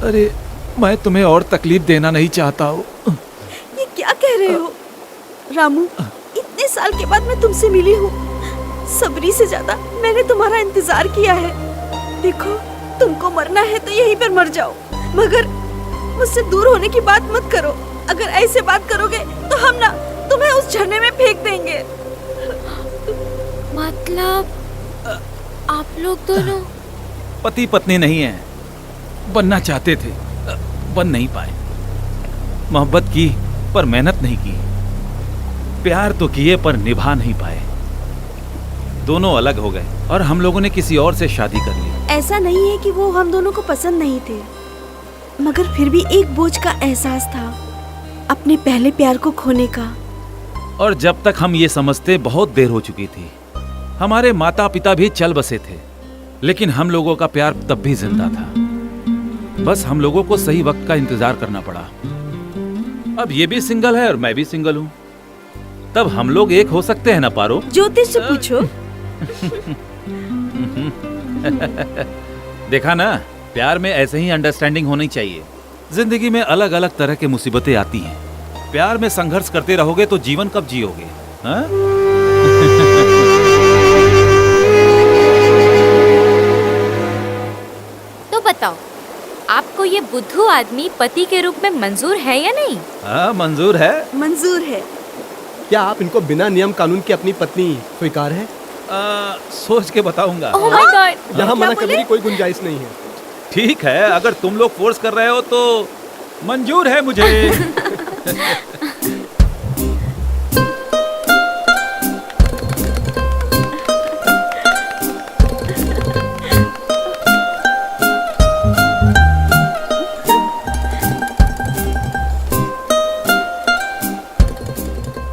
अरे मैं तुम्हें और तकलीफ देना नहीं चाहता हूँ। ये क्या कह रहे हो रामू? इतने साल के बाद मैं तुमसे मिली हूँ। सबरी से ज्यादा मैंने तुम्हारा इंतजार किया है। देखो, तुमको मरना है तो यहीं पर मर जाओ, मगर मुझसे दूर होने की बात मत करो। अगर ऐसे बात करोगे तो हम ना तुम्हें उस झरने में फेंक देंगे। मतलब आप लोग दोनों पति पत्नी नहीं है, बनना चाहते थे, बन नहीं पाए। मोहब्बत की पर मेहनत नहीं की, प्यार तो किए पर निभा नहीं पाए। दोनों अलग हो गए और हम लोगों ने किसी और से शादी कर ली। ऐसा नहीं है कि वो हम दोनों को पसंद नहीं थे, मगर फिर भी एक बोझ का एहसास था अपने पहले प्यार को खोने का। और जब तक हम ये समझते बहुत देर हो चुकी थी। हमारे माता पिता भी चल बसे थे, लेकिन हम लोगों का प्यार तब भी जिंदा था। बस हम लोगों को सही वक्त का इंतजार करना पड़ा। अब ये भी सिंगल है और मैं भी सिंगल हूँ, तब हम लोग एक हो सकते हैं ना पारो? ज्योतिष से पूछो। देखा ना, प्यार में ऐसे ही अंडरस्टैंडिंग होनी चाहिए। जिंदगी में अलग अलग तरह की मुसीबतें आती हैं। प्यार में संघर्ष करते रहोगे तो जीवन कब जियोगे? हाँ? तो बताओ, आपको ये बुद्धू आदमी पति के रूप में मंजूर है या नहीं? हाँ, मंजूर है। मंजूर है। क्या आप इनको बिना नियम कानून की अपनी पत्नी स्वीकार है? सोच के बताऊंगा। Oh my God. यहाँ मना करने की कोई गुंजाइश नहीं है। ठीक है, अगर तुम लोग फोर्स कर रहे हो तो मंजूर है मुझे।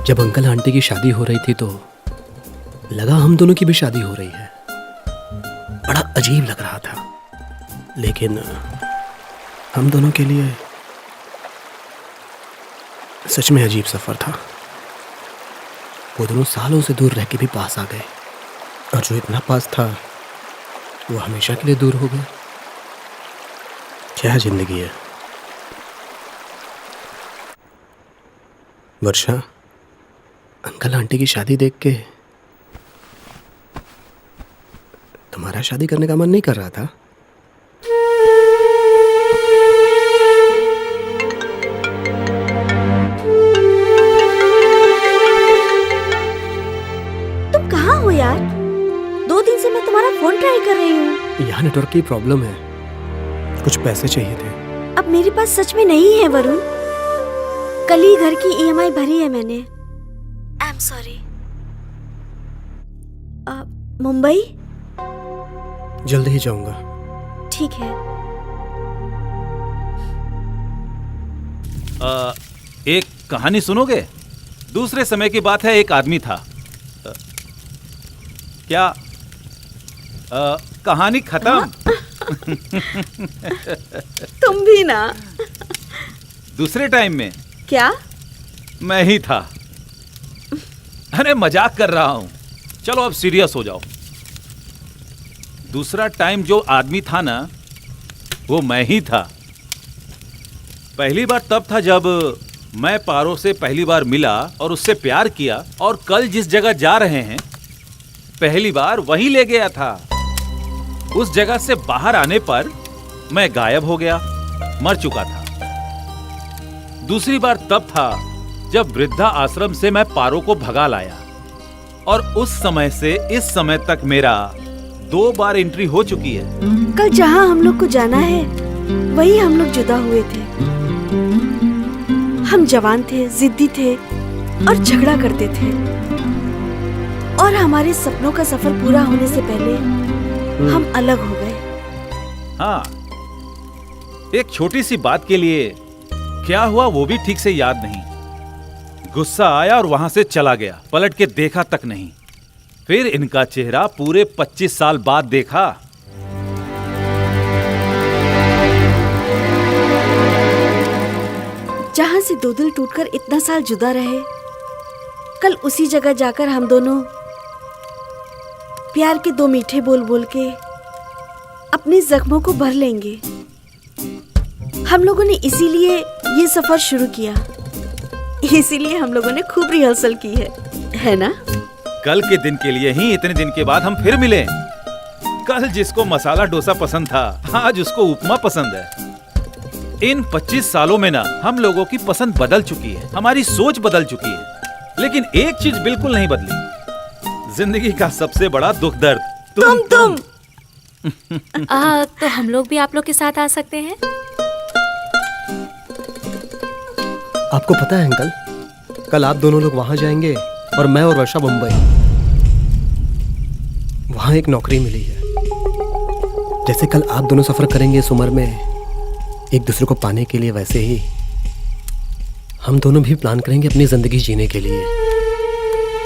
जब अंकल आंटी की शादी हो रही थी तो लगा हम दोनों की भी शादी हो रही है। बड़ा अजीब लग रहा था, लेकिन हम दोनों के लिए सच में अजीब सफर था। वो दोनों सालों से दूर रह के भी पास आ गए, और जो इतना पास था वो हमेशा के लिए दूर हो गया। क्या जिंदगी है। वर्षा, अंकल आंटी की शादी देख के तुम्हारा शादी करने का मन नहीं कर रहा था? तुम कहाँ हो यार? 2 दिन से मैं तुम्हारा फोन ट्राई कर रही हूँ। यहाँ नेटवर्क की प्रॉब्लम है, कुछ पैसे चाहिए थे। अब मेरे पास सच में नहीं है वरुण। कल ही घर की EMI भरी है मैंने। I am sorry. मुंबई? जल्द ही जाऊंगा। ठीक है। एक कहानी सुनोगे? दूसरे समय की बात है, एक आदमी था। क्या कहानी खत्म? तुम भी ना। दूसरे टाइम में क्या? मैं ही था। अरे मजाक कर रहा हूं, चलो अब सीरियस हो जाओ। दूसरा टाइम जो आदमी था ना, वो मैं ही था। पहली बार तब था जब मैं पारो से पहली बार मिला और उससे प्यार किया, और कल जिस जगह जा रहे हैं पहली बार वहीं ले गया था। उस जगह से बाहर आने पर मैं गायब हो गया, मर चुका था। दूसरी बार तब था जब वृद्धा आश्रम से मैं पारो को भगा लाया, और उस समय से इस समय तक मेरा 2 बार एंट्री हो चुकी है। कल जहाँ हम लोग को जाना है वही हम लोग जुदा हुए थे। हम जवान थे, जिद्दी थे और झगड़ा करते थे, और हमारे सपनों का सफर पूरा होने से पहले हम अलग हो गए। हाँ, एक छोटी सी बात के लिए क्या हुआ वो भी ठीक से याद नहीं। गुस्सा आया और वहां से चला गया, पलट के देखा तक नहीं। फिर इनका चेहरा पूरे 25 साल बाद देखा। जहां से 2 दिल टूटकर इतना साल जुदा रहे, कल उसी जगह जाकर हम दोनों प्यार के 2 मीठे बोल बोल के अपने जख्मों को भर लेंगे। हम लोगों ने इसीलिए ये सफर शुरू किया, इसीलिए हम लोगों ने खूब रिहर्सल की है ना? कल के दिन के लिए ही इतने दिन के बाद हम फिर मिले। कल जिसको मसाला डोसा पसंद था, आज उसको उपमा पसंद है। इन 25 सालों में ना हम लोगों की पसंद बदल चुकी है, हमारी सोच बदल चुकी है, लेकिन एक चीज बिल्कुल नहीं बदली, जिंदगी का सबसे बड़ा दुख दर्द तुम। तो हम लोग भी आप लोग के साथ आ सकते हैं? आपको पता है अंकल, कल आप दोनों लोग वहां जाएंगे और मैं और वर्षा मुंबई। वहां एक नौकरी मिली है। जैसे कल आप दोनों सफर करेंगे इस उम्र में एक दूसरे को पाने के लिए, वैसे ही हम दोनों भी प्लान करेंगे अपनी जिंदगी जीने के लिए।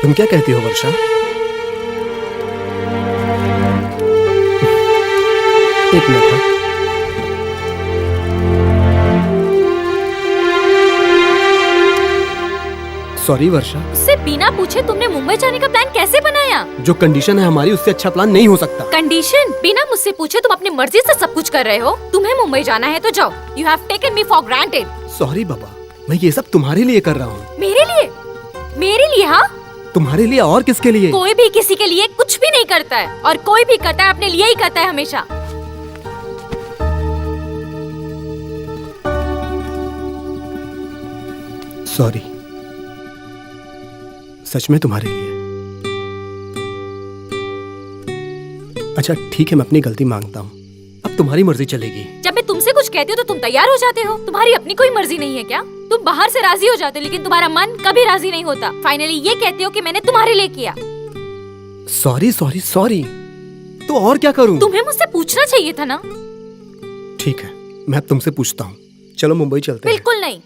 तुम क्या कहती हो वर्षा? एक मिनट। सॉरी वर्षा। उससे बिना पूछे तुमने मुंबई जाने का प्लान कैसे बनाया? जो कंडीशन है हमारी, उससे अच्छा प्लान नहीं हो सकता। कंडीशन? बिना मुझसे पूछे तुम अपनी मर्जी से सब कुछ कर रहे हो। तुम्हें मुंबई जाना है तो जाओ। You have taken me for granted. Sorry बाबा, मैं ये सब तुम्हारे लिए कर रहा हूँ। मेरे लिए? मेरे लिए? हाँ, तुम्हारे लिए और किसके लिए? कोई भी किसी के लिए कुछ भी नहीं करता है, और कोई भी करता है अपने लिए ही करता है हमेशा। सॉरी, सच में तुम्हारे लिए। अच्छा ठीक है, मैं अपनी गलती मांगता हूँ। अब तुम्हारी मर्जी चलेगी। जब मैं तुमसे कुछ कहती हूँ तो तुम तैयार हो जाते हो। तुम्हारी अपनी कोई मर्जी नहीं है क्या? तुम बाहर से राजी हो जाते हो लेकिन तुम्हारा मन कभी राजी नहीं होता। फाइनली ये कहते हो कि मैंने तुम्हारे लिए किया। सॉरी सॉरी सॉरी, तो और क्या करूँ? तुम्हें मुझसे पूछना चाहिए था ना। ठीक है, मैं अब तुमसे पूछता हूँ। चलो मुंबई चलते हैं। बिल्कुल नहीं।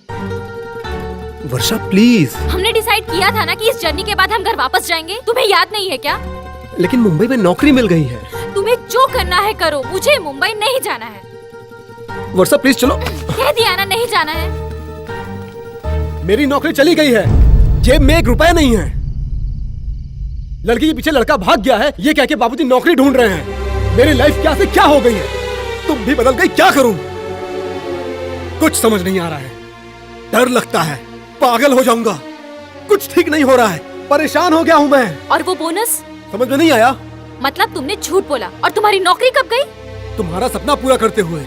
वर्षा प्लीज। हमने डिसाइड किया था ना कि इस जर्नी के बाद हम घर वापस जाएंगे। तुम्हें याद नहीं है क्या? लेकिन मुंबई में नौकरी मिल गई है। तुम्हें जो करना है करो, मुझे मुंबई नहीं जाना है। वर्षा प्लीज चलो। कह दिया ना नहीं जाना है। मेरी नौकरी चली गई है, जेब में 1 रुपया नहीं है। लड़की के पीछे लड़का भाग गया है, ये कह के बाबूजी नौकरी ढूंढ रहे हैं। मेरी लाइफ क्या से क्या हो गई है। तुम भी बदल गई, क्या करूं? कुछ समझ नहीं आ रहा है। डर लगता है पागल हो जाऊंगा। कुछ ठीक नहीं हो रहा है, परेशान हो गया हूं मैं। और वो बोनस समझ में नहीं आया। मतलब तुमने झूठ बोला। और तुम्हारी नौकरी कब गई? तुम्हारा सपना पूरा करते हुए।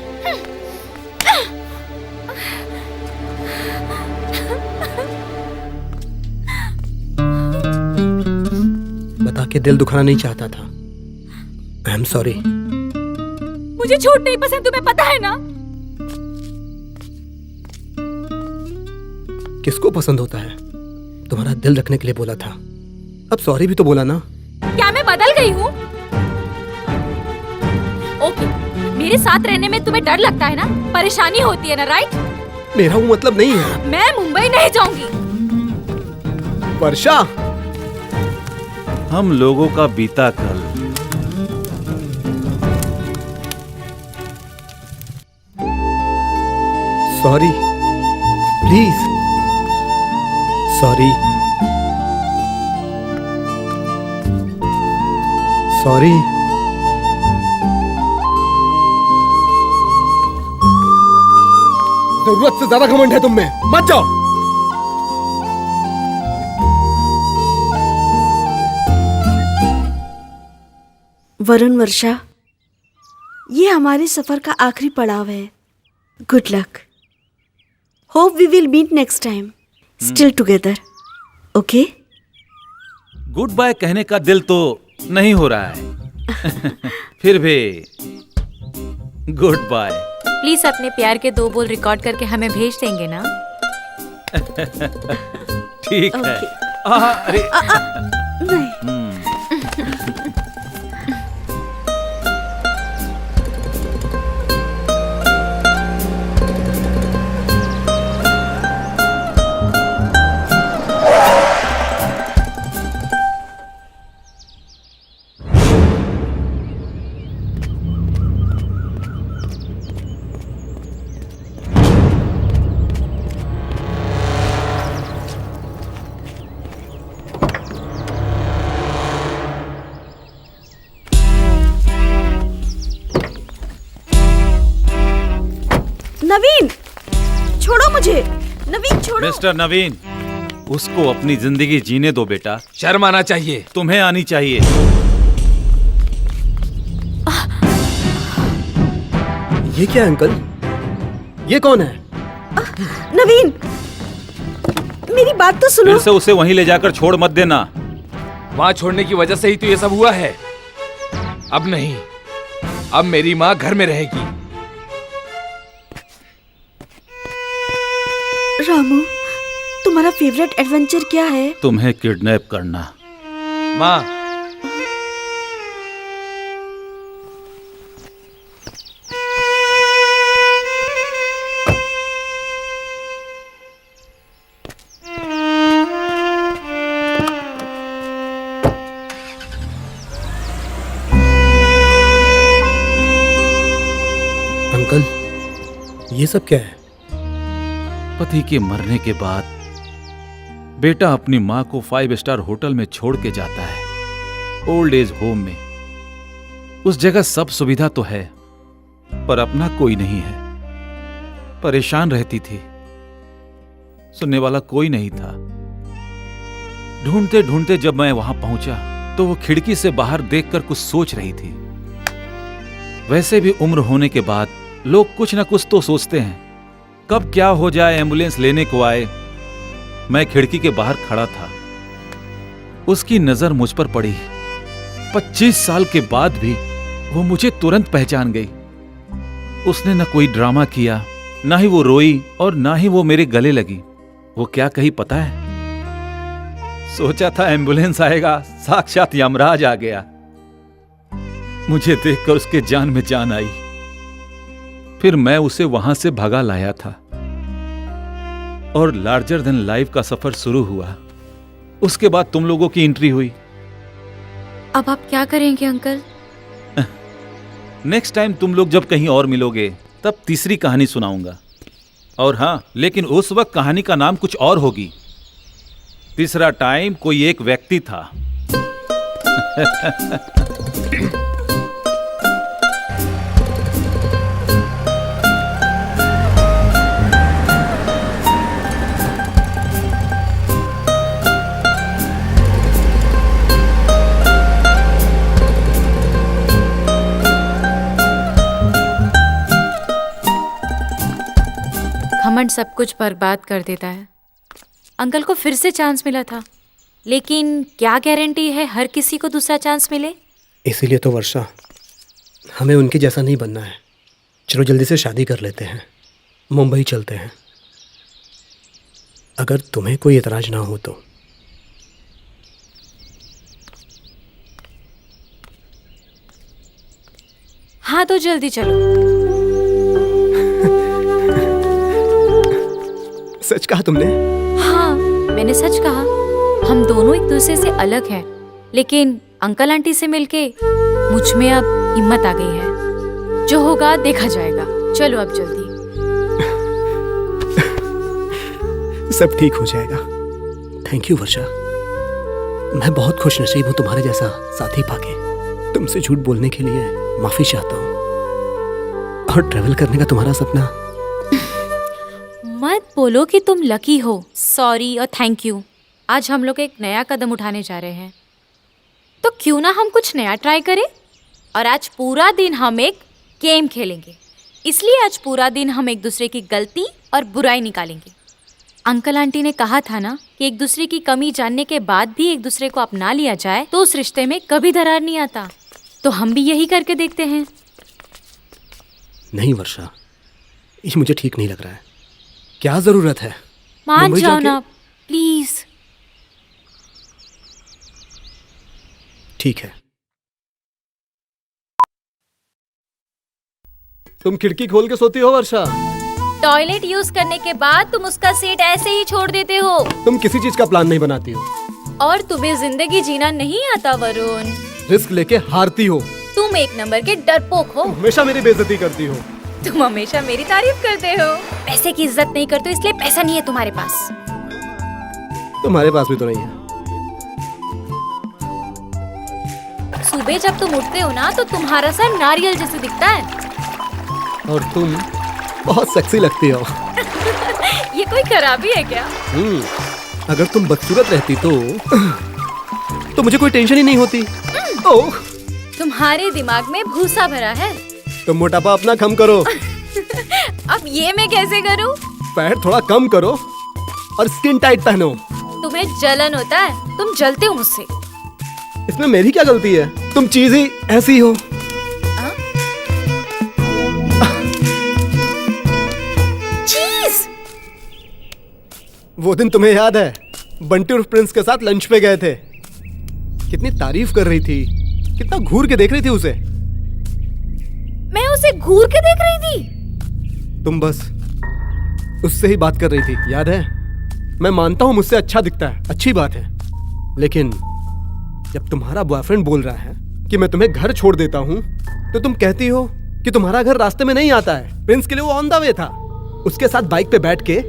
बता के दिल दुखाना नहीं चाहता था। आई एम सॉरी। मुझे झूठ नहीं पसंद, तुम्हें पता है ना। किसको पसंद होता है? तुम्हारा दिल रखने के लिए बोला था। अब सॉरी भी तो बोला ना। क्या मैं बदल गई हूँ? ओके, मेरे साथ रहने में तुम्हें डर लगता है ना, परेशानी होती है ना, राइट? मेरा वो मतलब नहीं है। मैं मुंबई नहीं जाऊंगी। वर्षा, हम लोगों का बीता कल सॉरी प्लीज, सॉरी सॉरी। जरूरत से ज्यादा घमंड है तुम में, मत जाओ। वरुण, वर्षा, ये हमारे सफर का आखिरी पड़ाव है। Good luck. Hope we will meet next time, still together. Okay? Goodbye कहने का दिल तो नहीं हो रहा है। फिर भी गुड बाय। प्लीज अपने प्यार के 2 बोल रिकॉर्ड करके हमें भेज देंगे ना? ठीक है। अरे नहीं। नवीन, छोड़ो मुझे। नवीन छोड़ो। मिस्टर नवीन, उसको अपनी जिंदगी जीने दो बेटा। शर्म आना चाहिए। तुम्हें आनी चाहिए। ये क्या अंकल? ये कौन है? नवीन, मेरी बात तो सुनो। फिर से उसे वहीं ले जाकर छोड़ मत देना। वहां छोड़ने की वजह से ही तो ये सब हुआ है। अब नहीं, अब मेरी माँ घर में रहेगी। रामू, तुम्हारा फेवरेट एडवेंचर क्या है? तुम्हें किडनैप करना। माँ, अंकल, ये सब क्या है? पति के मरने के बाद बेटा अपनी मां को 5 स्टार होटल में छोड़ के जाता है, ओल्ड एज होम में। उस जगह सब सुविधा तो है पर अपना कोई नहीं है। परेशान रहती थी, सुनने वाला कोई नहीं था। ढूंढते ढूंढते जब मैं वहां पहुंचा तो वो खिड़की से बाहर देखकर कुछ सोच रही थी। वैसे भी उम्र होने के बाद लोग कुछ ना कुछ तो सोचते हैं। कब क्या हो जाए एम्बुलेंस लेने को आए। मैं खिड़की के बाहर खड़ा था, उसकी नजर मुझ पर पड़ी। 25 साल के बाद भी वो मुझे तुरंत पहचान गई। उसने न कोई ड्रामा किया, ना ही वो रोई और ना ही वो मेरे गले लगी। वो क्या कही पता है? सोचा था एम्बुलेंस आएगा, साक्षात यमराज आ गया। मुझे देखकर उसके जान में जान आई। फिर मैं उसे वहां से भगा लाया था और लार्जर देन लाइफ का सफर शुरू हुआ। उसके बाद तुम लोगों की एंट्री हुई। अब आप क्या करेंगे अंकल? नेक्स्ट टाइम तुम लोग जब कहीं और मिलोगे तब तीसरी कहानी सुनाऊंगा। और हाँ, लेकिन उस वक्त कहानी का नाम कुछ और होगी। तीसरा टाइम कोई एक व्यक्ति था। घमंड सब कुछ बर्बाद कर देता है। अंकल को फिर से चांस मिला था, लेकिन क्या गारंटी है हर किसी को दूसरा चांस मिले? इसीलिए तो वर्षा, हमें उनके जैसा नहीं बनना है। चलो जल्दी से शादी कर लेते हैं, मुंबई चलते हैं। अगर तुम्हें कोई एतराज ना हो तो। हाँ तो जल्दी चलो। सच कहा तुमने? हाँ, मैंने सच कहा। हम दोनों एक दूसरे से अलग हैं, लेकिन अंकल आंटी से मिलके मुझ में अब हिम्मत आ गई है। जो होगा देखा जाएगा। चलो अब जल्दी। सब ठीक हो जाएगा। थैंक यू वर्षा, मैं बहुत खुश नसीब हूँ तुम्हारे जैसा साथी पाके। तुमसे झूठ बोलने के लिए माफी चाहता हूँ। और ट्रेवल करने का तुम्हारा सपना। मत बोलो कि तुम लकी हो। सॉरी और थैंक यू। आज हम लोग एक नया कदम उठाने जा रहे हैं, तो क्यों ना हम कुछ नया ट्राई करें। और आज पूरा दिन हम एक गेम खेलेंगे। इसलिए आज पूरा दिन हम एक दूसरे की गलती और बुराई निकालेंगे। अंकल आंटी ने कहा था ना कि एक दूसरे की कमी जानने के बाद भी एक दूसरे को अपना लिया जाए तो उस रिश्ते में कभी दरार नहीं आता। तो हम भी यही करके देखते हैं। नहीं वर्षा, ये मुझे ठीक नहीं लग रहा है। क्या जरूरत है? मान मुंबई जाओ जाके- ना प्लीज। ठीक है। तुम खिड़की खोल के सोती हो वर्षा? टॉयलेट यूज करने के बाद तुम उसका सीट ऐसे ही छोड़ देते हो। तुम किसी चीज का प्लान नहीं बनाती हो और तुम्हें जिंदगी जीना नहीं आता वरुण। रिस्क लेके हारती हो। तुम एक नंबर के डरपोक हो। हमेशा मेरी बेइज्जती करती हो। तुम हमेशा मेरी तारीफ करते हो। पैसे की इज्जत नहीं करते हो, इसलिए पैसा नहीं है तुम्हारे पास। तुम्हारे पास भी तो नहीं है। सुबह जब तुम उठते हो ना तो तुम्हारा सर नारियल जैसे दिखता है। और तुम बहुत सेक्सी लगती हो। ये कोई खराबी है क्या? अगर तुम बदसूरत रहती तो मुझे कोई टेंशन ही नहीं होती। ओह, तुम्हारे दिमाग में भूसा भरा है। तुम मोटापा अपना कम करो। अब ये मैं कैसे करूं? फैट थोड़ा कम करो और स्किन टाइट पहनो। तुम्हें जलन होता है, तुम जलते हो मुझसे। इसमें मेरी क्या गलती है? तुम चीज ही ऐसी हो। चीज। वो दिन तुम्हें याद है, बंटी और प्रिंस के साथ लंच पे गए थे। कितनी तारीफ कर रही थी, कितना घूर के देख रही थी उसे। मैं उसे घूर के देख रही थी। तुम बस उससे ही बात कर रही थी, याद है? मैं मानता हूं मुझसे अच्छा दिखता है, अच्छी बात है। लेकिन जब तुम्हारा बॉयफ्रेंड बोल रहा है कि मैं तुम्हें घर छोड़ देता हूं, तो तुम कहती हो कि तुम्हारा घर रास्ते में नहीं आता है। प्रिंस के लिए वो ऑन द वे था। उसके साथ बाइक पे बैठ के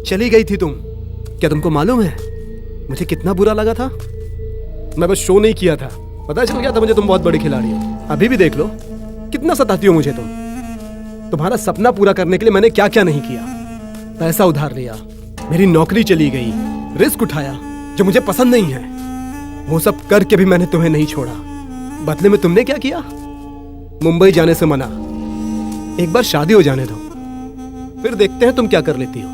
चली गई थी तुम। क्या तुमको मालूम है मुझे कितना बुरा लगा था? मैं बस शो नहीं किया था, पता चल गया था मुझे तुम बहुत बड़ी खिलाड़ी हो। अभी भी देख लो कितना सताती हो मुझे तुम। तुम्हारा सपना पूरा करने के लिए मैंने क्या क्या नहीं किया। पैसा उधार लिया, मेरी नौकरी चली गई, रिस्क उठाया जो मुझे पसंद नहीं है। वो सब करके भी मैंने तुम्हें नहीं छोड़ा। बदले में तुमने क्या किया? मुंबई जाने से मना। एक बार शादी हो जाने दो, फिर देखते हैं तुम क्या कर लेती हो।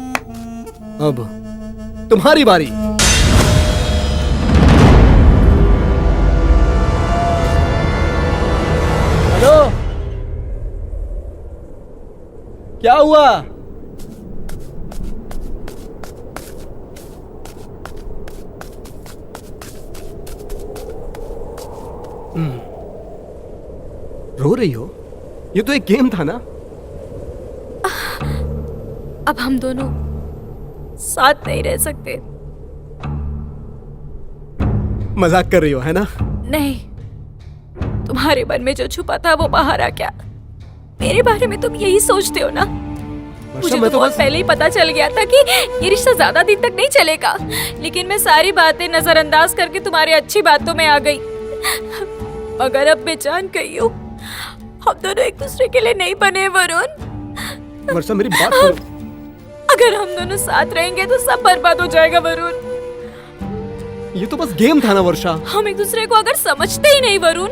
अब तुम्हारी बारी। क्या हुआ? रो रही हो? ये तो एक गेम था ना। अब हम दोनों साथ नहीं रह सकते। मजाक कर रही हो है ना? नहीं, तुम्हारे मन में जो छुपा था वो बाहर आ गया। मेरे बारे में तुम यही सोचते हो ना? मुझे मैं तो बहुत पहले ही पता चल गया था कि ये रिश्ता ज्यादा दिन तक नहीं चलेगा, लेकिन मैं सारी बातें नजरअंदाज करके तुम्हारी अच्छी बातों में आ गई। अगर अब मैं जान गई हूँ हम दोनों एक दूसरे के लिए नहीं बने वरुण। वर्षा मेरी बात सुनो। अगर हम दोनों साथ रहेंगे तो सब बर्बाद हो जाएगा वरुण। ये तो बस गेम था ना वर्षा। हम एक दूसरे को अगर समझते ही नहीं वरुण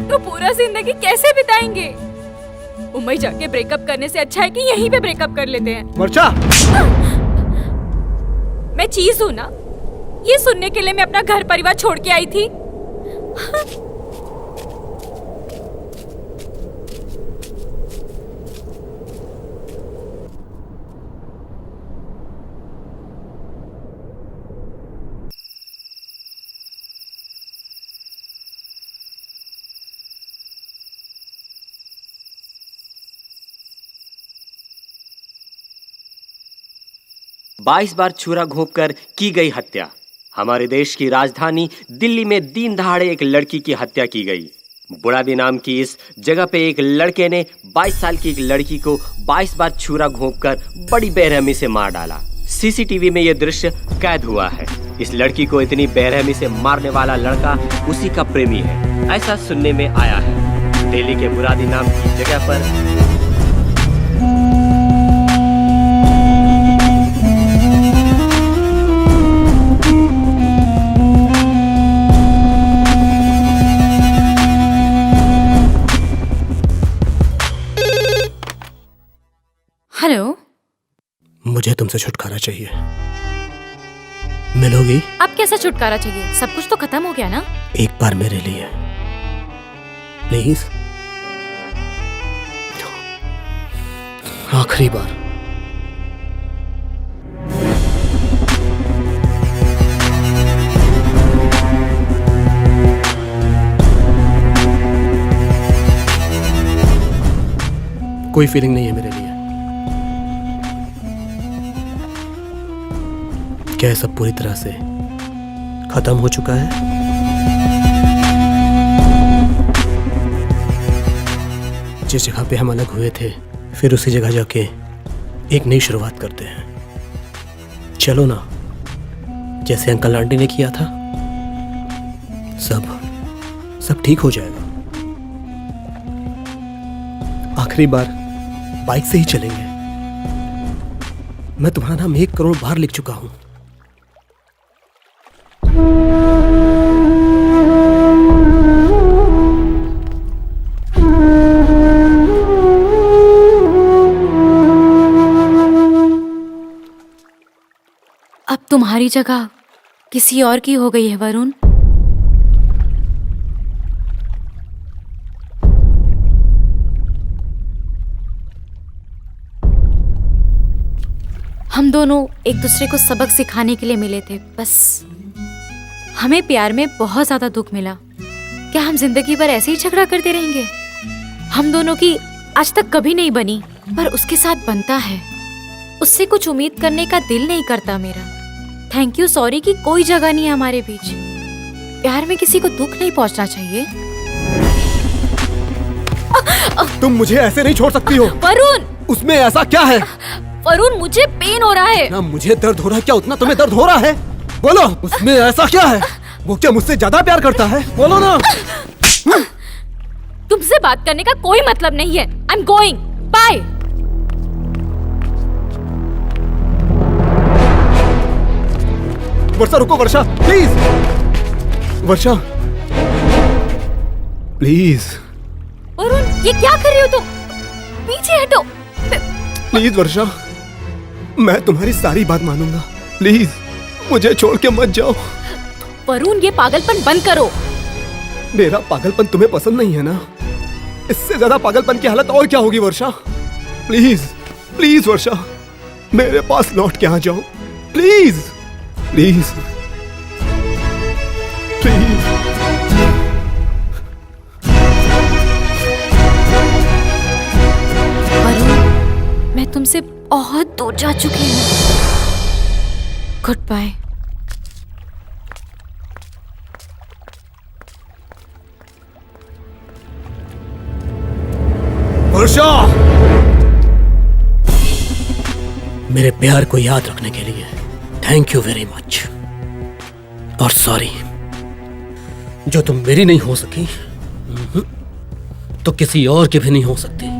तो पूरा जिंदगी कैसे बिताएंगे? मुंबई जाके ब्रेकअप करने से अच्छा है कि यहीं पे ब्रेकअप कर लेते हैं। वर्षा, मैं चीज हूँ ना, ये सुनने के लिए मैं अपना घर परिवार छोड़ के आई थी। बाईस बार छुरा घोंपकर की गई हत्या। हमारे देश की राजधानी दिल्ली में दिन दहाड़े एक लड़की की हत्या की गई। बुढ़ादी नाम की इस जगह पे एक लड़के ने 22 साल की एक लड़की को 22 बार छुरा घोंपकर बड़ी बेरहमी से मार डाला। सीसीटीवी में यह दृश्य कैद हुआ है। इस लड़की को इतनी बेरहमी से मारने वाला लड़का उसी का प्रेमी है, ऐसा सुनने में आया है। दिल्ली के बुढ़ादी नाम की जगह पर हेलो, मुझे तुमसे छुटकारा चाहिए। मिलोगी? अब कैसा छुटकारा चाहिए? सब कुछ तो खत्म हो गया ना। एक बार मेरे लिए प्लीज, आखिरी बार। कोई फीलिंग नहीं है मेरे लिए। क्या सब पूरी तरह से खत्म हो चुका है? जिस जगह पे हम अलग हुए थे फिर उसी जगह जाके एक नई शुरुआत करते हैं। चलो ना, जैसे अंकल आंटी ने किया था। सब ठीक हो जाएगा। आखिरी बार बाइक से ही चलेंगे। मैं तुम्हारा नाम 1 करोड़ बार लिख चुका हूं। अब तुम्हारी जगह किसी और की हो गई है वरुण। हम दोनों एक दूसरे को सबक सिखाने के लिए मिले थे, बस हमें प्यार में बहुत ज्यादा दुख मिला। क्या हम जिंदगी भर ऐसे ही झगड़ा करते रहेंगे? हम दोनों की आज तक कभी नहीं बनी, पर उसके साथ बनता है। उससे कुछ उम्मीद करने का दिल नहीं करता मेरा। थैंक यू सॉरी की कोई जगह नहीं है हमारे बीच। प्यार में किसी को दुख नहीं पहुंचना चाहिए। तुम मुझे ऐसे नहीं छोड़ सकती हो। वरुण, उसमें ऐसा क्या है? वरुण, मुझे पेन हो रहा है। ना मुझे दर्द हो रहा है, क्या उतना तुम्हें दर्द हो रहा है? बोलो, उसमें ऐसा क्या है? वो क्या मुझसे ज्यादा प्यार करता है? बोलो ना। तुमसे बात करने का कोई मतलब नहीं है। I am going, bye. Varsha रुको, वर्षा प्लीज, वर्षा प्लीज। वरुण, ये क्या कर रही हो तुम? पीछे हटो। प्लीज वर्षा, मैं तुम्हारी सारी बात मानूंगा। प्लीज मुझे छोड़ के मत जाओ। वरुण, ये पागलपन बंद करो। मेरा पागलपन तुम्हें पसंद नहीं है ना? इससे ज्यादा पागलपन की हालत और क्या होगी वर्षा? प्लीज। प्लीज वर्षा, मेरे पास लौट के आ जाओ, प्लीज प्लीज प्लीज। वरुण, मैं तुमसे बहुत दूर जा चुकी हूँ। Good bye. वर्षा, मेरे प्यार को याद रखने के लिए थैंक यू वेरी मच, और सॉरी जो तुम मेरी नहीं हो सकी तो किसी और की भी नहीं हो सकती।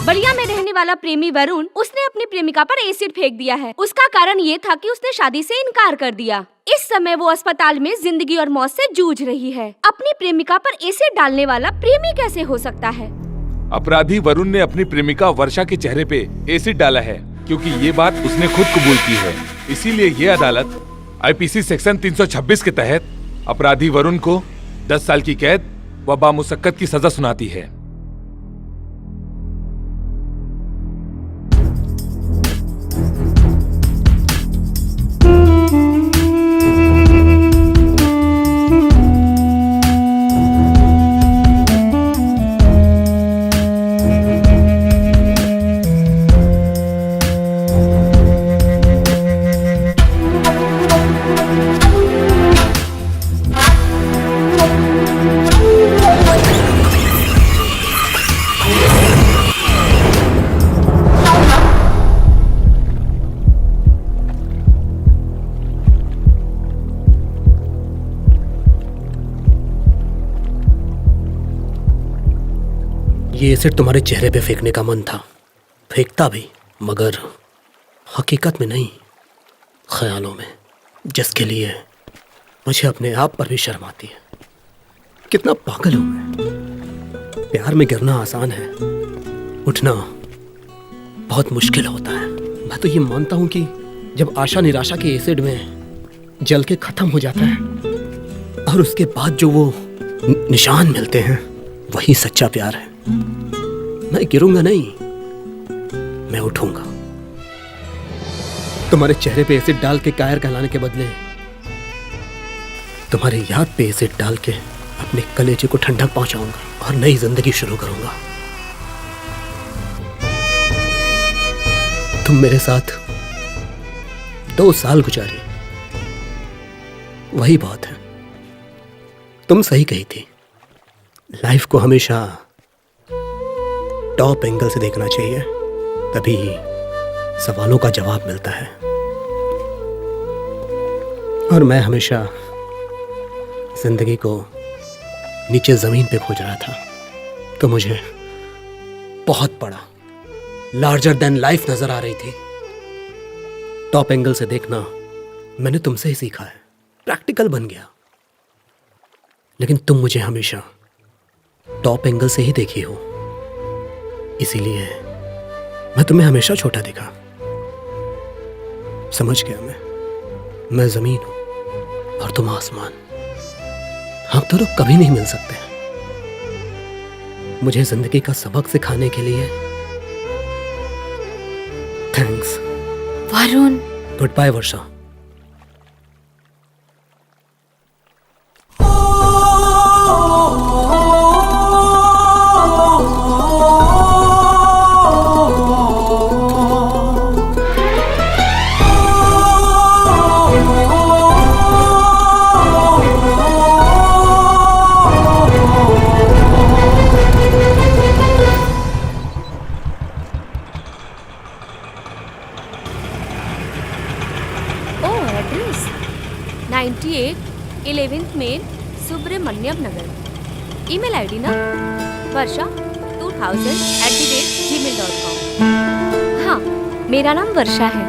बलिया में रहने वाला प्रेमी वरुण, उसने अपनी प्रेमिका पर एसिड फेंक दिया है। उसका कारण ये था कि उसने शादी से इनकार कर दिया। इस समय वो अस्पताल में जिंदगी और मौत से जूझ रही है। अपनी प्रेमिका पर एसिड डालने वाला प्रेमी कैसे हो सकता है? अपराधी वरुण ने अपनी प्रेमिका वर्षा के चेहरे पे एसिड डाला है, क्योंकि ये बात उसने खुद कबूल की है। इसीलिए ये अदालत आईपीसी सेक्शन 326 के तहत अपराधी वरुण को 10 साल की कैद व बामुशक्कत की सजा सुनाती है। ये एसिड तुम्हारे चेहरे पे फेंकने का मन था, फेंकता भी, मगर हकीकत में नहीं, ख्यालों में, जिसके लिए मुझे अपने आप पर भी शर्म आती है। कितना पागल हूं मैं। प्यार में गिरना आसान है, उठना बहुत मुश्किल होता है। मैं तो ये मानता हूं कि जब आशा निराशा के एसिड में जल के खत्म हो जाता है और उसके बाद जो वो निशान मिलते हैं, वही सच्चा प्यार है। मैं गिरूंगा नहीं, मैं उठूंगा। तुम्हारे चेहरे पे एसिड डाल के कायर कहलाने के बदले तुम्हारी याद पे एसिड डाल के अपने कलेजे को ठंडक पहुंचाऊंगा और नई जिंदगी शुरू करूंगा। तुम मेरे साथ 2 साल गुजारी, वही बहुत है। तुम सही कही थी, लाइफ को हमेशा टॉप एंगल से देखना चाहिए, तभी सवालों का जवाब मिलता है। और मैं हमेशा जिंदगी को नीचे जमीन पे खोज रहा था, तो मुझे बहुत बड़ा लार्जर देन लाइफ नजर आ रही थी। टॉप एंगल से देखना मैंने तुमसे ही सीखा है, प्रैक्टिकल बन गया। लेकिन तुम मुझे हमेशा टॉप एंगल से ही देखी हो, इसीलिए मैं तुम्हें हमेशा छोटा दिखा। समझ गया मैं जमीन हूं और तुम आसमान। हम दोनों कभी नहीं मिल सकते। मुझे जिंदगी का सबक सिखाने के लिए थैंक्स वरुण। गुड बाय वर्षा। कामयाब नगर। ईमेल आईडी ना varsha2000@gmail.com। हाँ, मेरा नाम वर्षा है।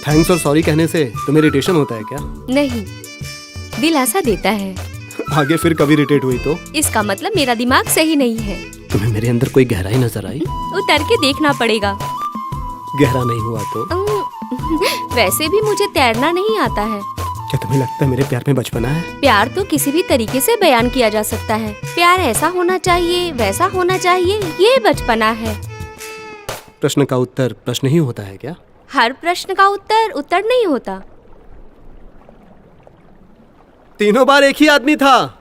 थैंक्स और सॉरी कहने से तुम्हें इरिटेशन होता है क्या? नहीं, दिलासा देता है। आगे फिर कभी इरिटेट हुई तो? इसका मतलब मेरा दिमाग सही नहीं है। तुम्हें मेरे अंदर कोई गहराई नजर आई? उतर के देखना पड़ेगा। गहरा नहीं हुआ तो? वैसे भी मुझे तैरना नहीं आता है। क्या तुम्हें लगता है मेरे प्यार में बचपना है? प्यार तो किसी भी तरीके से बयान किया जा सकता है। प्यार ऐसा होना चाहिए, वैसा होना चाहिए, ये बचपना है। प्रश्न का उत्तर प्रश्न ही होता है क्या? हर प्रश्न का उत्तर उत्तर नहीं होता। तीनों बार एक ही आदमी था।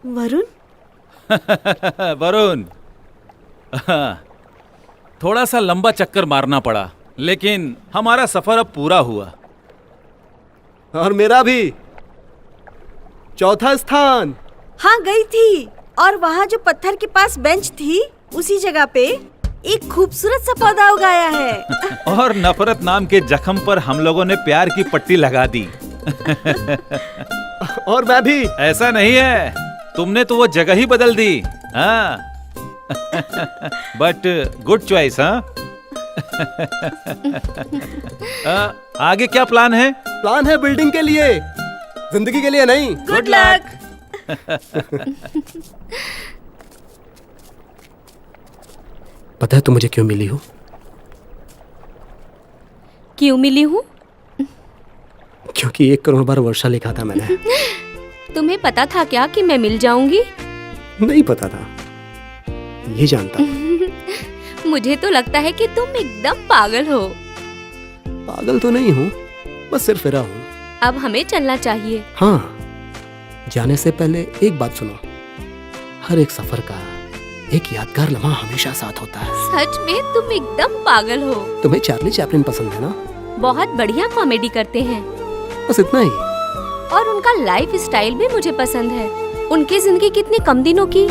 वरुण? वरुण, थोड़ा सा लंबा चक्कर मारना पड़ा, लेकिन हमारा सफर अब पूरा हुआ। और मेरा भी। चौथा स्थान। हाँ, गई थी। और वहाँ जो पत्थर के पास बेंच थी, उसी जगह पे एक खूबसूरत सा पौधा उगाया है। और नफरत नाम के जख्म पर हम लोगों ने प्यार की पट्टी लगा दी। और मैं भी। ऐसा नहीं है, तुमने तो वो जगह ही बदल दी। हाँ। But good choice. हाँ। आगे क्या प्लान है? प्लान है बिल्डिंग के लिए, जिंदगी के लिए नहीं। Good luck. पता है तुम मुझे क्यों मिली हो? क्यों मिली हूँ? क्योंकि 1 करोड़ बार वर्षा लिखा था मैंने। तुम्हें पता था क्या कि मैं मिल जाऊंगी? नहीं पता था, ये जानता। मुझे तो लगता है कि तुम एकदम पागल हो। पागल तो नहीं हूँ, बस सिर्फ फिरा हूँ। अब हमें चलना चाहिए। हाँ, जाने से पहले एक बात सुनो। हर एक सफर का एक यादगार लम्हा हमेशा साथ होता है। सच में तुम एकदम पागल हो। तुम्हें चार्ली चैपलिन पसंद है ना? बहुत बढ़िया कॉमेडी करते हैं। बस इतना ही। और उनका लाइफ स्टाइल भी मुझे पसंद है। उनकी जिंदगी कितनी कम दिनों की